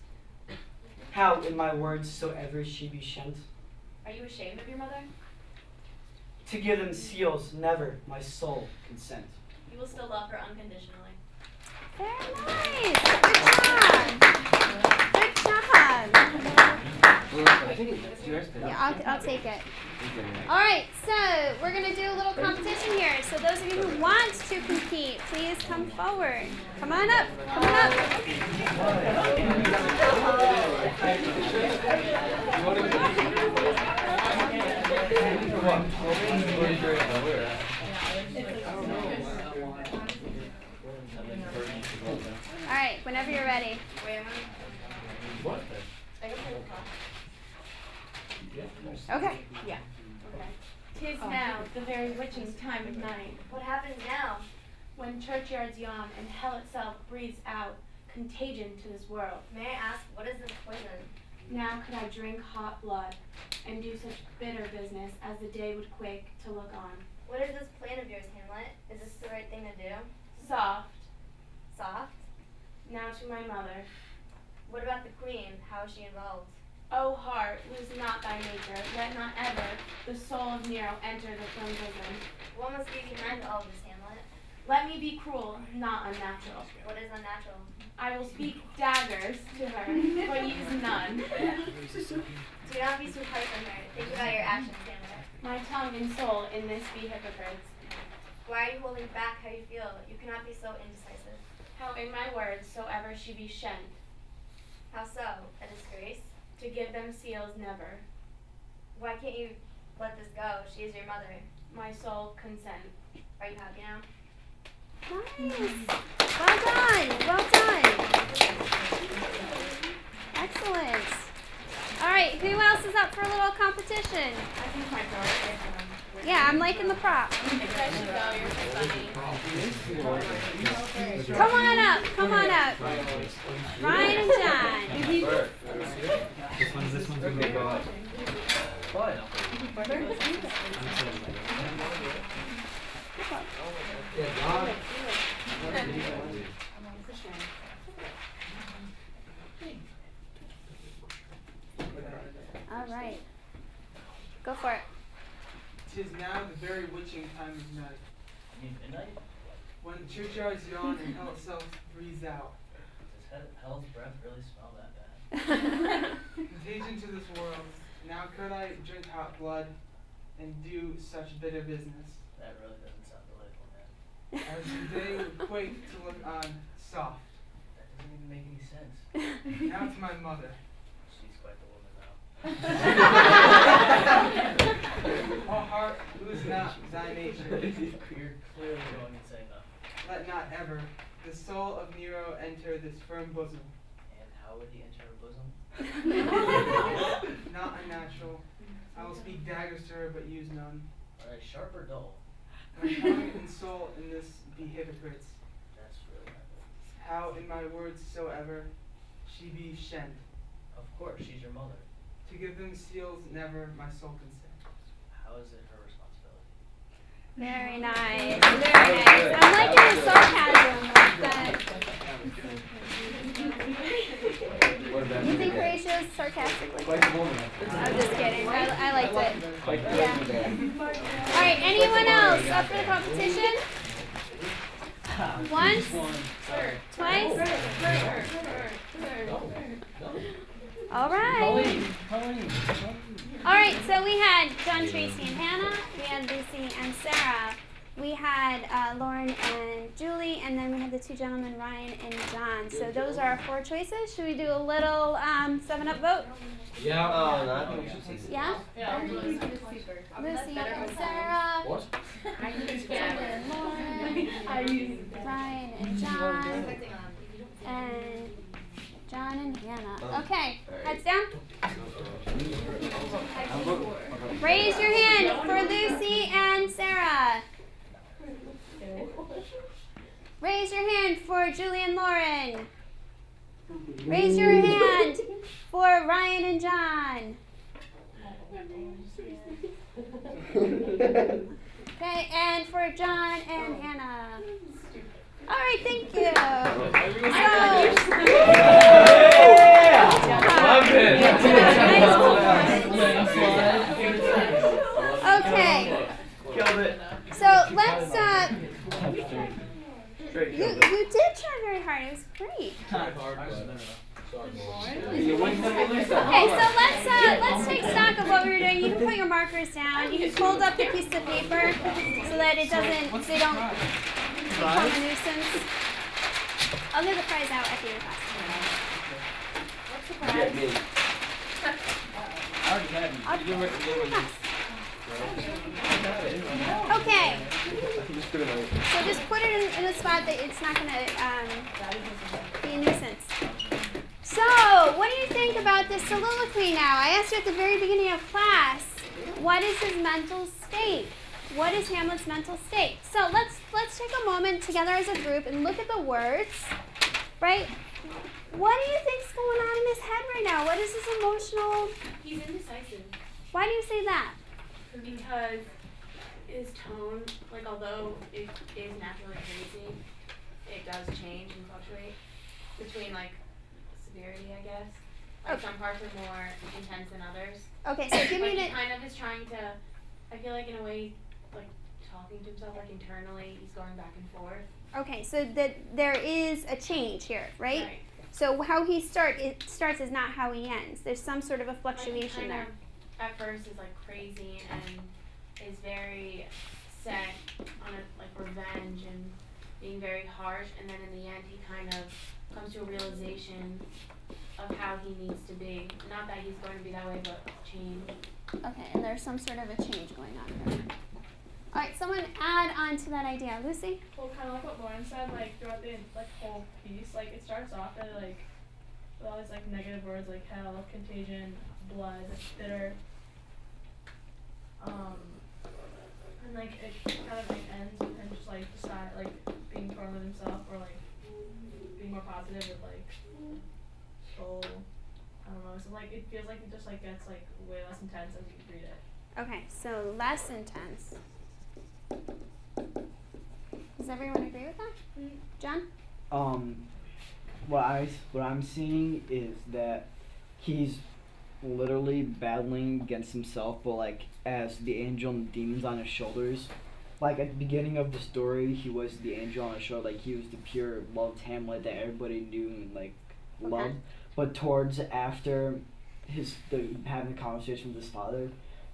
Speaker 6: How in my words soever she be shent,
Speaker 9: Are you ashamed of your mother?
Speaker 6: to give them seals never my soul consent.
Speaker 9: You will still love her unconditionally.
Speaker 1: Very nice. Good job. Good job. Yeah, I'll take it. All right, so we're going to do a little competition here. So those of you who want to compete, please come forward. Come on up. Come on up. Whenever you're ready.
Speaker 7: Wait,
Speaker 3: What?
Speaker 7: I can play the clock.
Speaker 1: Okay.
Speaker 9: Yeah. Okay. 'Tis now the very witching time of night,
Speaker 8: What happens now?
Speaker 9: when churchyards yawn and hell itself breathes out contagion to this world.
Speaker 8: May I ask, what is this poison?
Speaker 9: Now could I drink hot blood and do such bitter business as the day would quake to look on.
Speaker 8: What is this plan of yours, Hamlet? Is this the right thing to do?
Speaker 9: Soft,
Speaker 8: Soft?
Speaker 9: now to my mother.
Speaker 8: What about the queen? How is she involved?
Speaker 9: O heart, lose not thy nature, let not ever the soul of Nero enter the throne bosom.
Speaker 8: What must be behind all of this, Hamlet?
Speaker 9: Let me be cruel, not unnatural.
Speaker 8: What is unnatural?
Speaker 9: I will speak daggers to her, but use none.
Speaker 8: Do not be so hard on her. Think about your actions, Hamlet.
Speaker 9: My tongue and soul in this be hypocrites.
Speaker 8: Why are you holding back how you feel? You cannot be so indecisive.
Speaker 9: How in my words soever she be shent,
Speaker 8: How so? A disgrace?
Speaker 9: to give them seals never.
Speaker 8: Why can't you let this go? She is your mother.
Speaker 9: My soul consent.
Speaker 8: Are you happy now?
Speaker 1: Nice. Well done. Well done. Excellent. All right. Who else is up for a little competition?
Speaker 9: I think my daughter is
Speaker 1: Yeah, I'm liking the prop.
Speaker 9: I should go, you're so funny.
Speaker 1: Come on up. Come on up. Ryan and John.
Speaker 5: This one's gonna go up.
Speaker 1: All right. Go for it.
Speaker 10: 'Tis now the very witching time of night,
Speaker 11: Midnight?
Speaker 10: when churchyards yawn and hell itself breathes out.
Speaker 11: Does hell's breath really smell that bad?
Speaker 10: Contagion to this world. Now could I drink hot blood and do such bitter business,
Speaker 11: That really doesn't sound delightful, man.
Speaker 10: as the day would quake to look on soft.
Speaker 11: That doesn't even make any sense.
Speaker 10: Now to my mother.
Speaker 11: She's quite the woman now.
Speaker 10: O heart, lose not thy nature.
Speaker 11: You're clearly going insane now.
Speaker 10: Let not ever the soul of Nero enter this firm bosom.
Speaker 11: And how would he enter her bosom?
Speaker 10: Not unnatural. I will speak daggers to her, but use none.
Speaker 11: Are they sharp or dull?
Speaker 10: My tongue and soul in this be hypocrites.
Speaker 11: That's really not good.
Speaker 10: How in my words soever she be shent.
Speaker 11: Of course, she's your mother.
Speaker 10: To give them seals never my soul consent.
Speaker 11: How is it her responsibility?
Speaker 1: Very nice. Very nice. I'm liking the sarcasm. You think Horatio's sarcastic like that? I'm just kidding. I liked it. Yeah. All right. Anyone else up for the competition? Once? Twice? All right. All right, so we had John, Tracy, and Hannah. We had Lucy and Sarah. We had Lauren and Julie, and then we had the two gentlemen, Ryan and John. So those are our 4 choices. Should we do a little 7-Up vote?
Speaker 3: Yeah.
Speaker 2: Oh, no, I think we should see.
Speaker 1: Yeah?
Speaker 7: Yeah,
Speaker 1: Lucy and Sarah.
Speaker 3: What?
Speaker 1: Julie and Lauren. Ryan and John. And John and Hannah. Okay, heads down. Raise your hand for Lucy and Sarah. Raise your hand for Julie and Lauren. Raise your hand for Ryan and John. Okay, and for John and Hannah. All right, thank you. Okay. So let's. You did try very hard. It was great. Okay, so let's take stock of what we were doing. You can put your markers down. You can fold up the piece of paper so that they don't become a nuisance. I'll give the prize out at the end of class. What's the prize?
Speaker 6: I already had
Speaker 1: I'll give it to us. Okay. So just put it in a spot that it's not going to be a nuisance. So, what do you think about this soliloquy now? I asked you at the very beginning of class, what is his mental state? What is Hamlet's mental state? So let's take a moment together as a group and look at the words, right? What do you think's going on in his head right now? What is his emotional?
Speaker 9: He's indecisive.
Speaker 1: Why do you say that?
Speaker 9: Because his tone, like although it is naturally crazy, it does change and fluctuate between like severity, I guess. Like some parts are more intense than others.
Speaker 1: Okay, so give me
Speaker 9: he kind of is trying to, I feel like in a way, like talking to himself, like internally, he's going back and forth.
Speaker 1: Okay, so that there is a change here, right? So how he starts is not how he ends. There's some sort of a fluctuation there.
Speaker 9: At first is like crazy and is very set on like revenge and being very harsh, and then in the end he kind of comes to a realization of how he needs to be. Not that he's going to be that way, but change.
Speaker 1: Okay, and there's some sort of a change going on there. All right, someone add on to that idea. Lucy?
Speaker 7: Well, kind of like what Lauren said, like throughout the like whole piece, like it starts off really like with all these like negative words like hell, contagion, blood, bitter, and like it kind of like ends with him just like decide like being torn with himself or like being more positive with like soul. I don't know. So like it feels like it just like gets like way less intense as you read it.
Speaker 1: Okay, so less intense. Does everyone agree with that?
Speaker 7: Mm-hmm.
Speaker 1: John?
Speaker 6: What I'm seeing is that he's literally battling against himself, but like as the angel and the demons on his shoulders. Like at the beginning of the story, he was the angel on his shoulder, like he was the pure loved Hamlet that everybody knew and like loved. But towards after having a conversation with his father,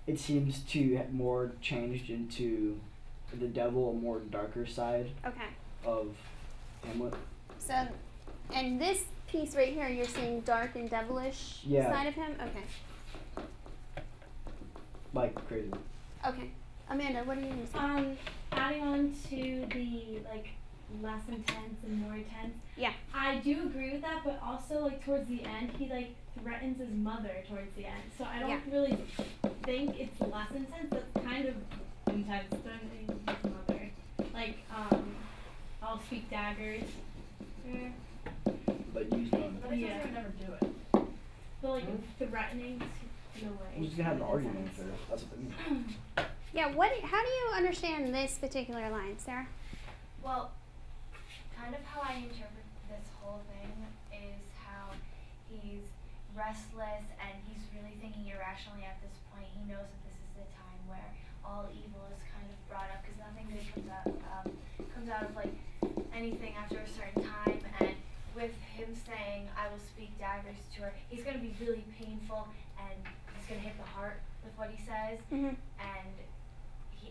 Speaker 6: it seems to have more changed into the devil, a more darker side of Hamlet.
Speaker 1: So, and this piece right here, you're seeing dark and devilish side of him? Okay.
Speaker 6: Like crazy.
Speaker 1: Okay. Amanda, what are you going to say?
Speaker 8: Adding on to the like less intense and more intense.
Speaker 1: Yeah.
Speaker 8: I do agree with that, but also like towards the end, he like threatens his mother towards the end. So I don't really think it's less intense. That's kind of intense threatening his mother. Like I'll speak daggers.
Speaker 6: But use none.
Speaker 7: But he doesn't never do it.
Speaker 8: But like threatening, no way.
Speaker 6: We're just gonna have an argument for it. That's what I mean.
Speaker 1: Yeah, how do you understand this particular line, Sarah?
Speaker 12: Well, kind of how I interpret this whole thing is how he's restless and he's really thinking irrationally at this point. He knows that this is the time where all evil is kind of brought up because nothing good comes out of like anything after a certain time. And with him saying, "I will speak daggers to her," he's going to be really painful and he's going to hit the heart with what he says.
Speaker 1: Mm-hmm.
Speaker 12: And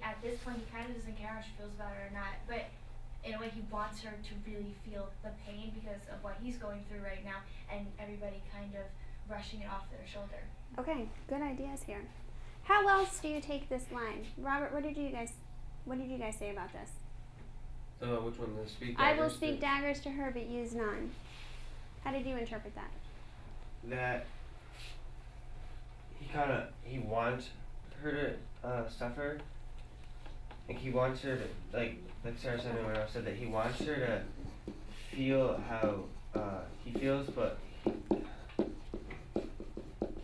Speaker 12: at this point, he kind of doesn't care how she feels about it or not, but in a way, he wants her to really feel the pain because of what he's going through right now, and everybody kind of brushing it off their shoulder.
Speaker 1: Okay, good ideas here. How else do you take this line, Robert? What did you guys say about this?
Speaker 2: Which one? The speak.
Speaker 1: I will speak daggers to her, but use none. How did you interpret that?
Speaker 2: That he wants her to suffer. Like he wants her to like Sarah said and everyone else said that he wants her to feel how he feels, but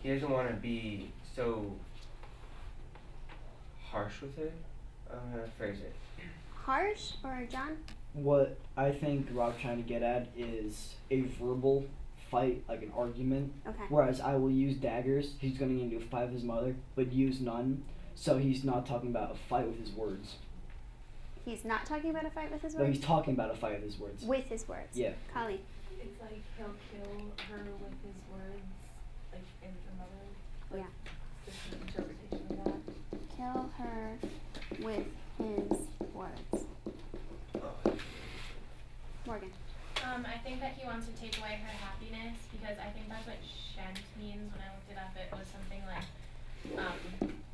Speaker 2: he doesn't want to be so harsh with her. I'm gonna phrase it.
Speaker 1: Harsh or John?
Speaker 6: What I think Rob's trying to get at is a verbal fight, like an argument.
Speaker 1: Okay.
Speaker 6: Whereas I will use daggers, he's going to get into a fight with his mother, but use none. So he's not talking about a fight with his words.
Speaker 1: He's not talking about a fight with his
Speaker 6: No,
Speaker 1: words?
Speaker 6: he's talking about a fight with his words.
Speaker 1: With his words.
Speaker 6: Yeah.
Speaker 1: Colleen.
Speaker 7: It's like he'll kill her with his words, like in her mother. Like, just an interpretation of that.
Speaker 1: Kill her with his words. Morgan.
Speaker 13: I think that he wants to take away her happiness because I think that's what shent means when I looked it up. It was something like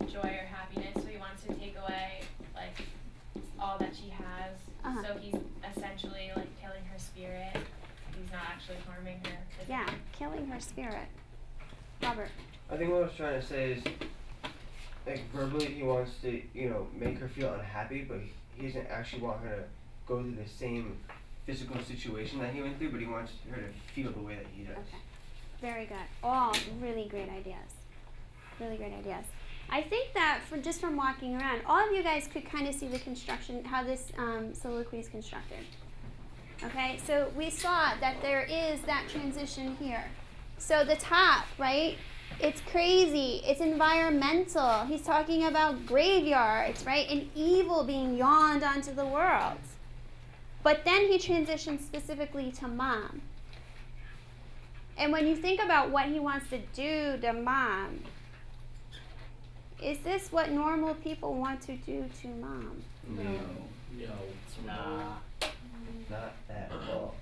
Speaker 13: joy or happiness, so he wants to take away like all that she has. So he's essentially like killing her spirit. He's not actually harming her.
Speaker 1: Yeah, killing her spirit. Robert.
Speaker 2: I think what I was trying to say is, like, verbally he wants to, make her feel unhappy, but he doesn't actually want her to go through the same physical situation that he went through, but he wants her to feel the way that he does.
Speaker 1: Okay. Very good. All really great ideas. Really great ideas. I think that from walking around, all of you guys could kind of see the construction, how this soliloquy is constructed. Okay, so we saw that there is that transition here. So the top, right? It's crazy. It's environmental. He's talking about graveyards, right? And evil being yawned onto the world. But then he transitions specifically to mom. And when you think about what he wants to do to mom, is this what normal people want to do to mom?
Speaker 2: No.
Speaker 6: Nah.
Speaker 2: Not at all.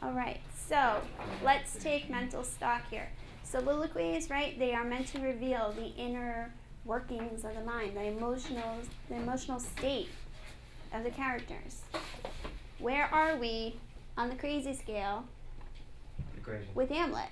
Speaker 1: All right, so let's take mental stock here. Soliloquies, right? They are meant to reveal the inner workings of the mind, the emotional state of the characters. Where are we on the crazy scale with Hamlet?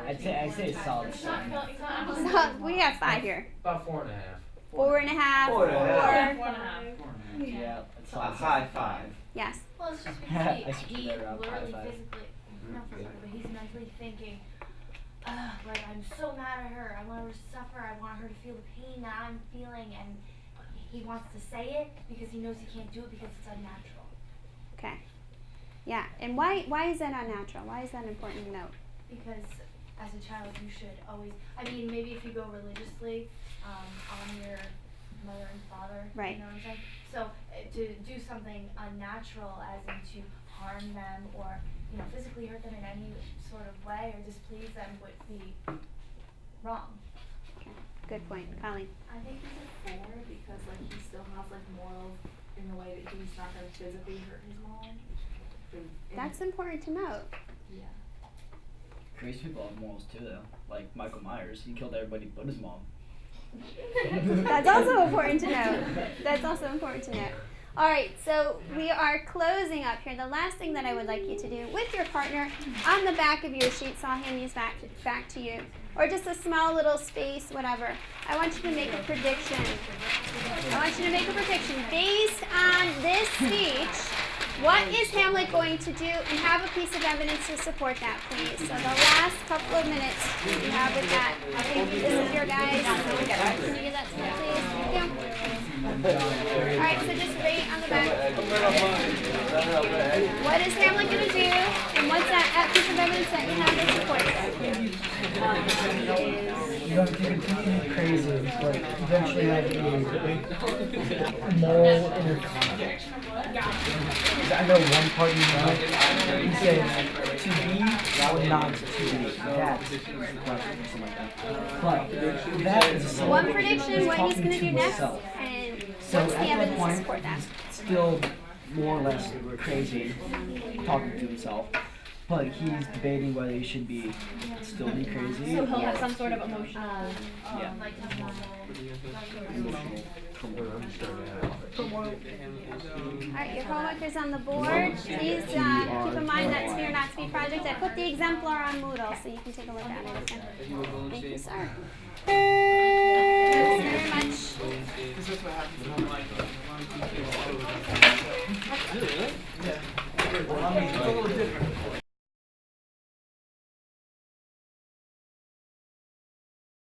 Speaker 6: I'd say a solid 7.
Speaker 1: So we got 5 here.
Speaker 3: About 4.5.
Speaker 1: 4.5.
Speaker 2: 4.5.
Speaker 6: Yeah,
Speaker 2: A high 5.
Speaker 1: Yes.
Speaker 12: Well, it's just
Speaker 6: I
Speaker 12: because
Speaker 6: switched
Speaker 12: he
Speaker 6: that around,
Speaker 12: literally,
Speaker 6: 5.
Speaker 12: physically, not physically, but he's mentally thinking, like, I'm so mad at her. I want her to suffer. I want her to feel the pain that I'm feeling. And he wants to say it because he knows he can't do it because it's unnatural.
Speaker 1: Okay. Yeah, and why is that unnatural? Why is that important to note?
Speaker 12: Because as a child, you should always, I mean, maybe if you go religiously, honor your mother and father.
Speaker 1: Right.
Speaker 12: You know what I'm saying? So to do something unnatural, as in to harm them or physically hurt them in any sort of way or displease them, would be wrong.
Speaker 1: Okay. Good point, Colleen.
Speaker 7: I think he's a 4 because like he still has like morals in the way that he's not gonna physically hurt his mom.
Speaker 1: That's important to note.
Speaker 7: Yeah.
Speaker 6: Crazy people have morals too, though. Like Michael Myers, he killed everybody but his mom.
Speaker 1: That's also important to note. That's also important to note. All right, so we are closing up here. The last thing that I would like you to do with your partner, on the back of your sheet, so I'll hand these back to you, or just a small little space, whatever. I want you to make a prediction. Based on this speech. What is Hamlet going to do? And have a piece of evidence to support that, please. So the last couple of minutes you have with that. This is your guys. Can you give that to me, please? Thank you. All right, so just rate on the back. What is Hamlet going to do? And what's that piece of evidence that you have to support that?
Speaker 6: You have to continue to be crazy, but eventually have a moral inner conflict. I know one part you say to be or not to be. That's the question, something like that. But that is a
Speaker 1: one prediction, what he's going to do next, and what's the evidence to support that?
Speaker 6: Still more or less crazy, talking to himself. But he's debating whether he should still be crazy.
Speaker 8: So he'll have some sort of emotional.
Speaker 6: Yeah.
Speaker 1: Alright, your homework is on the board. Please keep in mind that to be or not to be project. I put the exemplar on Moodle so you can take a look at it. Okay? Thank you, sir. Thanks very much.
Speaker 10: Yeah. Well, I mean, it's a little different.